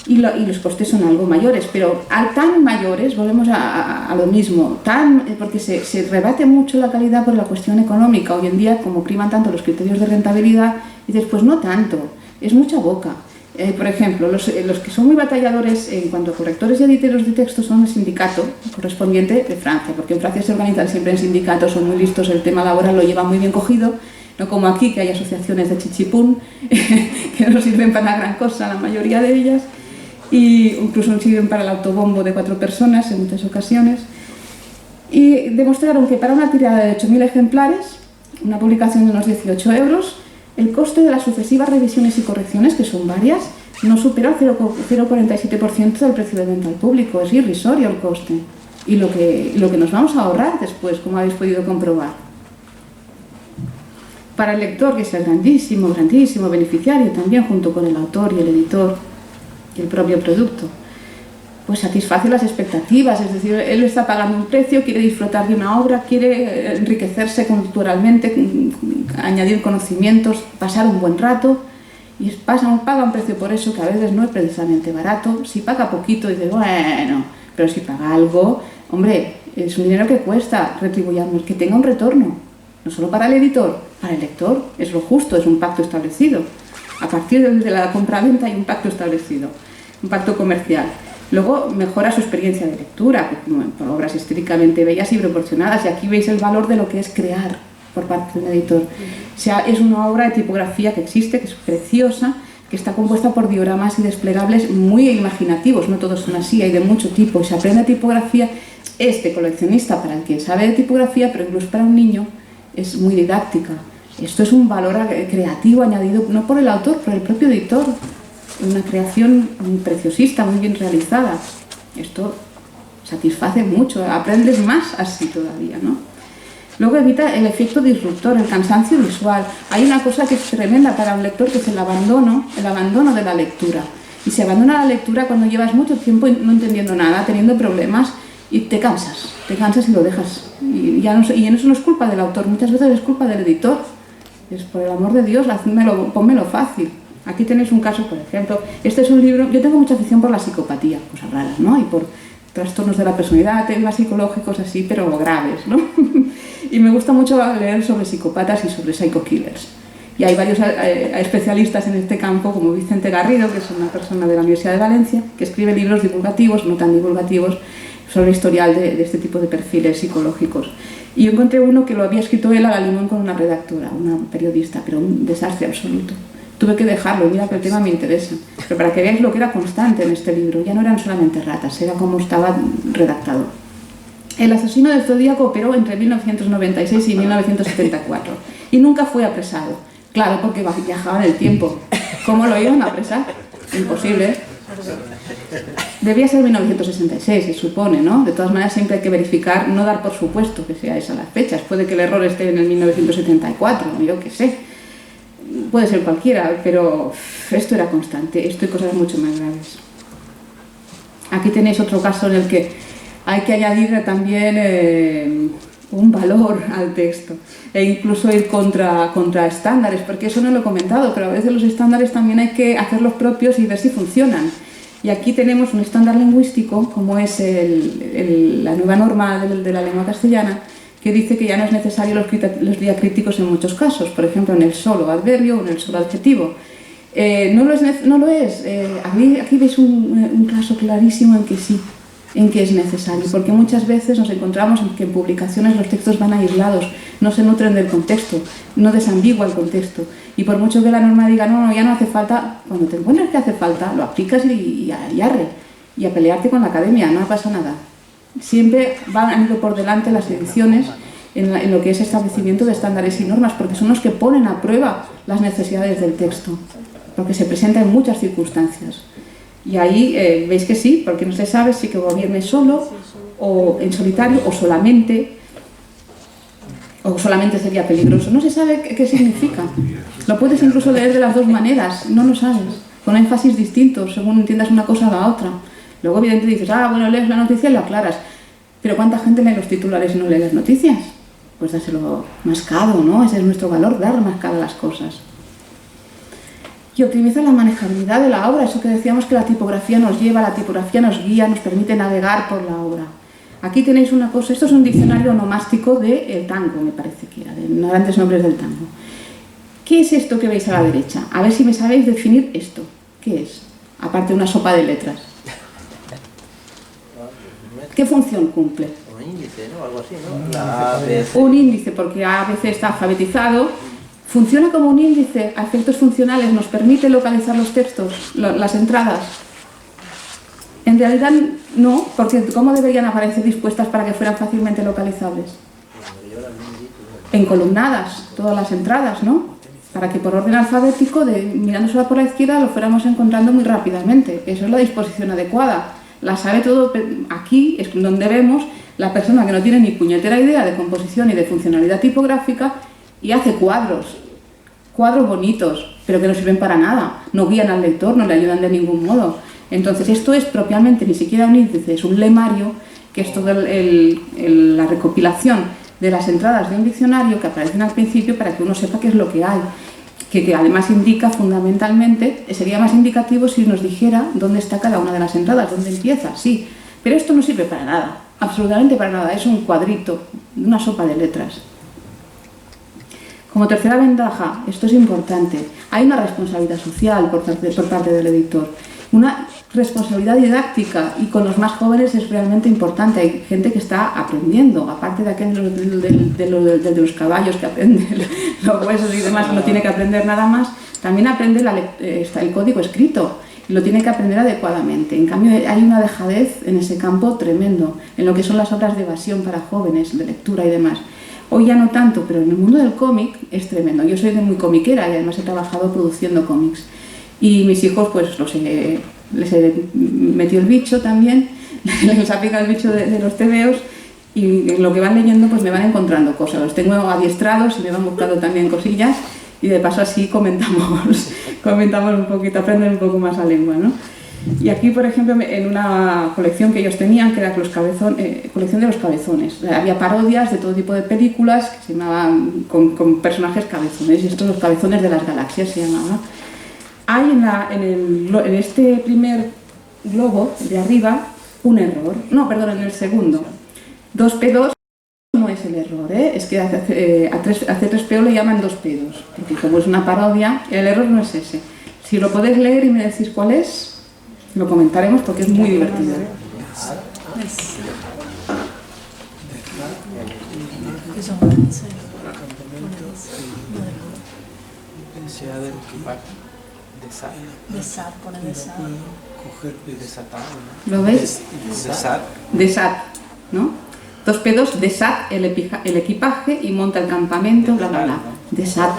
Speaker 2: Y los costes son algo mayores, pero tan mayores, volvemos a lo mismo, porque se rebate mucho la calidad por la cuestión económica. Hoy en día, como priman tanto los criterios de rentabilidad, dices, pues no tanto, es mucha boca. Por ejemplo, los que son muy batalladores en cuanto a correctores y editores de texto son el sindicato correspondiente de Francia, porque en Francia se organizan siempre en sindicatos, son muy listos, el tema laboral lo llevan muy bien cogido, no como aquí, que hay asociaciones de chichipún que no sirven para gran cosa, la mayoría de ellas, y incluso no sirven para el autobombo de 4 personas en muchas ocasiones. Y demostraron que para una tirada de 8.000 ejemplares, una publicación de unos 18 euros, el coste de las sucesivas revisiones y correcciones, que son varias, no supera el 0,47% del precio de venta al público. Es irrisorio el coste. Y lo que nos vamos a ahorrar después, como habéis podido comprobar. Para el lector, que es el grandísimo beneficiario también, junto con el autor y el editor y el propio producto, pues satisface las expectativas, es decir, él está pagando un precio, quiere disfrutar de una obra, quiere enriquecerse culturalmente, añadir conocimientos, pasar un buen rato, y paga un precio por eso que a veces no es precisamente barato. Si paga poquito, dice, bueno, pero si paga algo, hombre, es un dinero que cuesta, retribuyamos, que tenga un retorno, no solo para el editor, para el lector, es lo justo, es un pacto establecido. A partir de la compraventa hay un pacto establecido, un pacto comercial. Luego mejora su experiencia de lectura, por obras estéticamente bellas y proporcionadas, y aquí veis el valor de lo que es crear por parte de un editor. O sea, es una obra de tipografía que existe, que es preciosa, que está compuesta por dioramas y desplegables muy imaginativos, no todos son así, hay de mucho tipo, y se aprende tipografía, coleccionista para el que sabe de tipografía, pero incluso para un niño es muy didáctica. Esto es un valor creativo añadido no por el autor, por el propio editor. Una creación preciosista, muy bien realizada. Esto satisface mucho, aprendes más así todavía, ¿no? Luego evita el efecto disruptor, el cansancio visual. Hay una cosa que es tremenda para un lector, que es el abandono de la lectura. Y se abandona la lectura cuando llevas mucho tiempo no entendiendo nada, teniendo problemas, y te cansas y lo dejas. Y eso no es culpa del autor, muchas veces es culpa del editor. Es por el amor de Dios, pónmelo fácil. Aquí tenéis un caso, por ejemplo, este es un libro, yo tengo mucha afición por la psicopatía, cosas raras, ¿no? Y por trastornos de la personalidad, temas psicológicos así, pero graves, ¿no? Y me gusta mucho leer sobre psicópatas y sobre psycho-killers. Y hay varios especialistas en este campo, como Vicente Garrido, que es una persona de la Universidad de Valencia, que escribe libros divulgativos, no tan divulgativos, sobre el historial de este tipo de perfiles psicológicos. Y yo encontré uno que lo había escrito él a la limón con una redactora, una periodista, pero un desastre absoluto. Tuve que dejarlo, mira que el tema me interesa. Pero para que veáis lo que era constante en este libro, ya no eran solamente ratas, era como estaba redactado. El asesino del Zodíaco operó entre 1996 y 1974 y nunca fue apresado. Claro, porque viajaba en el tiempo. ¿Cómo lo iban a apresar? Imposible. Debía ser 1966, se supone, ¿no? De todas maneras siempre hay que verificar, no dar por supuesto que sea esa las fechas. Puede que el error esté en el 1974, yo qué sé. Puede ser cualquiera, pero esto era constante, esto y cosas mucho más graves. Aquí tenéis otro caso en el que hay que añadir también un valor al texto e incluso ir contra estándares, porque eso no lo he comentado, pero a veces los estándares también hay que hacerlos propios y ver si funcionan. Y aquí tenemos un estándar lingüístico, como es la nueva norma de la lengua castellana, que dice que ya no es necesario los diacríticos en muchos casos, por ejemplo en el solo adverbio o en el solo adjetivo. No lo es. Aquí veis un caso clarísimo en que sí, en que es necesario, porque muchas veces nos encontramos en que en publicaciones los textos van aislados, no se nutren del contexto, no desambigua el contexto, y por mucho que la norma diga no, ya no hace falta, cuando te encuentras que hace falta, lo aplicas y arre, y a pelearte con la academia, no pasa nada. Siempre han ido por delante las ediciones en lo que es establecimiento de estándares y normas, porque son los que ponen a prueba las necesidades del texto, porque se presenta en muchas circunstancias. Y ahí veis que sí, porque no se sabe si que gobierne solo, o en solitario, o solamente sería peligroso. No se sabe qué significa. Lo puedes incluso leer de las dos maneras, no lo sabes, con énfasis distintos, según entiendas una cosa o la otra. Luego, evidentemente, dices, bueno, lees la noticia y lo aclaras. Pero ¿cuánta gente lee los titulares y no lee las noticias? Pues dáselo mascado, ¿no? Ese es nuestro valor, dar mascado a las cosas. Y optimiza la manejabilidad de la obra, eso que decíamos que la tipografía nos lleva, la tipografía nos guía, nos permite navegar por la obra. Aquí tenéis una cosa, esto es un diccionario onomástico del tango, me parece que era, de grandes nombres del tango. ¿Qué es esto que veis a la derecha? A ver si me sabéis definir esto. ¿Qué es? Aparte de una sopa de letras. ¿Qué función cumple?
Speaker 5: Un índice, ¿no? Algo así, ¿no?
Speaker 2: Un índice, porque a veces está alfabetizado. Funciona como un índice a efectos funcionales, nos permite localizar los textos, las entradas. En realidad no, porque ¿cómo deberían aparecer dispuestas para que fueran fácilmente localizables? Encolumnadas, todas las entradas, ¿no? Para que por orden alfabético, mirándosela por la izquierda, lo fuéramos encontrando muy rápidamente. Eso es la disposición adecuada. La sabe todo, aquí es donde vemos la persona que no tiene ni puñetera idea de composición y de funcionalidad tipográfica y hace cuadros bonitos, pero que no sirven para nada, no guían al lector, no le ayudan de ningún modo. Entonces esto es propiamente ni siquiera un índice, es un lemario, que es toda la recopilación de las entradas de un diccionario que aparecen al principio para que uno sepa qué es lo que hay, que además indica fundamentalmente, sería más indicativo si nos dijera dónde está cada una de las entradas, dónde empieza, sí, pero esto no sirve para nada, absolutamente para nada, es un cuadrito, una sopa de letras. Como tercera ventaja, esto es importante, hay una responsabilidad social por parte del editor, una responsabilidad didáctica, y con los más jóvenes es realmente importante. Hay gente que está aprendiendo, aparte de aquel de los caballos que aprende los huesos y demás, no tiene que aprender nada más, también aprende el código escrito y lo tiene que aprender adecuadamente. En cambio, hay una dejadez en ese campo tremendo, en lo que son las obras de evasión para jóvenes, de lectura y demás. Hoy ya no tanto, pero en el mundo del cómic es tremendo. Yo soy muy comiquera y además he trabajado produciendo cómics. Y mis hijos, pues les he metido el bicho también, les ha picado el bicho de los tebeos, y en lo que van leyendo pues me van encontrando cosas. Los tengo adiestrados y me van buscando también cosillas, y de paso así comentamos un poquito, aprenden un poco más la lengua, ¿no? Y aquí, por ejemplo, en una colección que ellos tenían, que era colección de los cabezones, había parodias de todo tipo de películas que se llamaban con personajes cabezones, y estos los cabezones de las galaxias se llamaban. Hay en este primer globo de arriba un error, no, perdón, en el segundo. 2P2 no es el error, es que a C3PO le llaman 2P2, porque como es una parodia, el error no es ese. Si lo podéis leer y me decís cuál es, lo comentaremos porque es muy divertido. ¿Lo veis? Desat, ¿no? 2P2 desat el equipaje y monta el campamento, bla, bla, bla. Desat.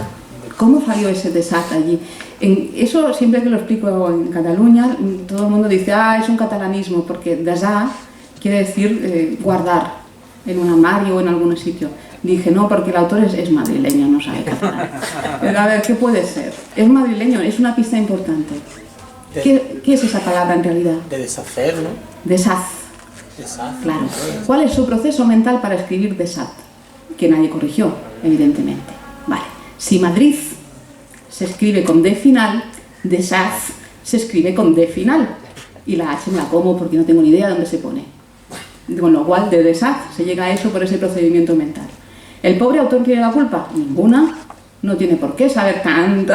Speaker 2: ¿Cómo falló ese desat allí? Eso siempre que lo explico en Cataluña, todo el mundo dice, es un catalanismo, porque desat quiere decir guardar en un armario o en algún sitio. Dije, no, porque el autor es madrileño, no sabe catalán. Pero a ver, ¿qué puede ser? Es madrileño, es una pista importante. ¿Qué es esa palabra en realidad?
Speaker 7: De deshacer, ¿no?
Speaker 2: Deshaz. Claro. ¿Cuál es su proceso mental para escribir Desat? Que nadie corrigió, evidentemente. Vale. Si Madrid se escribe con D final, Desat se escribe con D final. Y la H me la como porque no tengo ni idea de dónde se pone. Con lo cual, de Desat se llega a eso por ese procedimiento mental. ¿El pobre autor tiene la culpa? Ninguna. No tiene por qué saber tanto,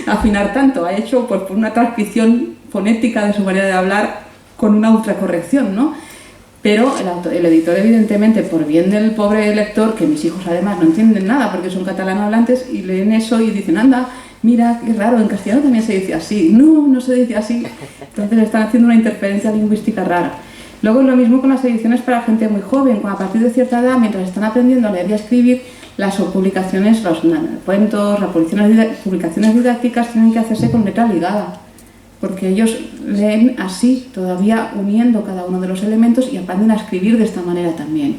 Speaker 2: afinar tanto. Ha hecho pues, por una transcripción fonética de su manera de hablar con una ultracorrección, ¿no? Pero el editor, evidentemente, por bien del pobre lector, que mis hijos además no entienden nada porque son catalanohablantes y leen eso y dicen, anda, mira, qué raro, en castellano también se dice así. No, no se dice así. Entonces están haciendo una interferencia lingüística rara. Luego es lo mismo con las ediciones para gente muy joven, a partir de cierta edad, mientras están aprendiendo a leer y a escribir, las publicaciones, los cuentos, las publicaciones didácticas tienen que hacerse con letra ligada, porque ellos leen así, todavía uniendo cada uno de los elementos y aprenden a escribir de esta manera también.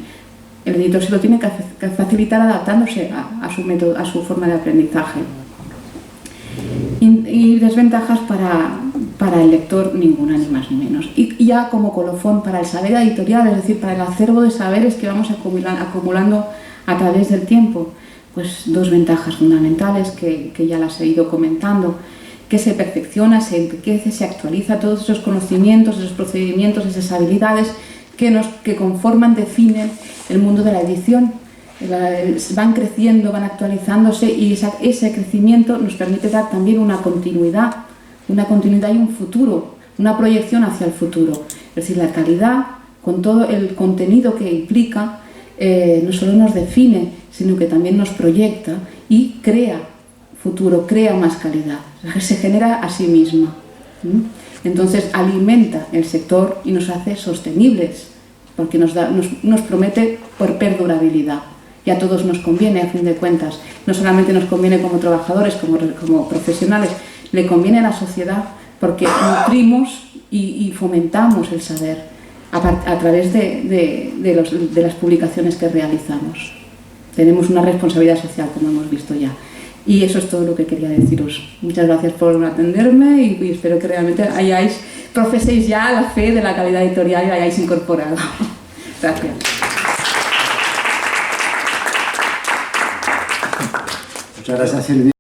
Speaker 2: El editor se lo tiene que facilitar adaptándose a su método, a su forma de aprendizaje. Y desventajas para el lector ninguna, ni más ni menos. Y ya como colofón para el saber editorial, es decir, para el acervo de saberes que vamos acumulando a través del tiempo, pues dos ventajas fundamentales que ya las he ido comentando, que se perfecciona, se enriquece, se actualiza todos esos conocimientos, esos procedimientos, esas habilidades que conforman, definen el mundo de la edición. Van creciendo, van actualizándose y ese crecimiento nos permite dar también una continuidad y un futuro, una proyección hacia el futuro. Es decir, la calidad, con todo el contenido que implica, no solo nos define, sino que también nos proyecta y crea futuro, crea más calidad, se genera a sí misma. Entonces alimenta el sector y nos hace sostenibles, porque nos promete por perdurabilidad. Y a todos nos conviene, a fin de cuentas. No solamente nos conviene como trabajadores, como profesionales, le conviene a la sociedad porque nutrimos y fomentamos el saber a través de las publicaciones que realizamos. Tenemos una responsabilidad social, como hemos visto ya. Y eso es todo lo que quería deciros. Muchas gracias por atenderme y espero que realmente profeséis ya la fe de la calidad editorial y la hayáis incorporado. Gracias.
Speaker 1: Muchas gracias, Silvia.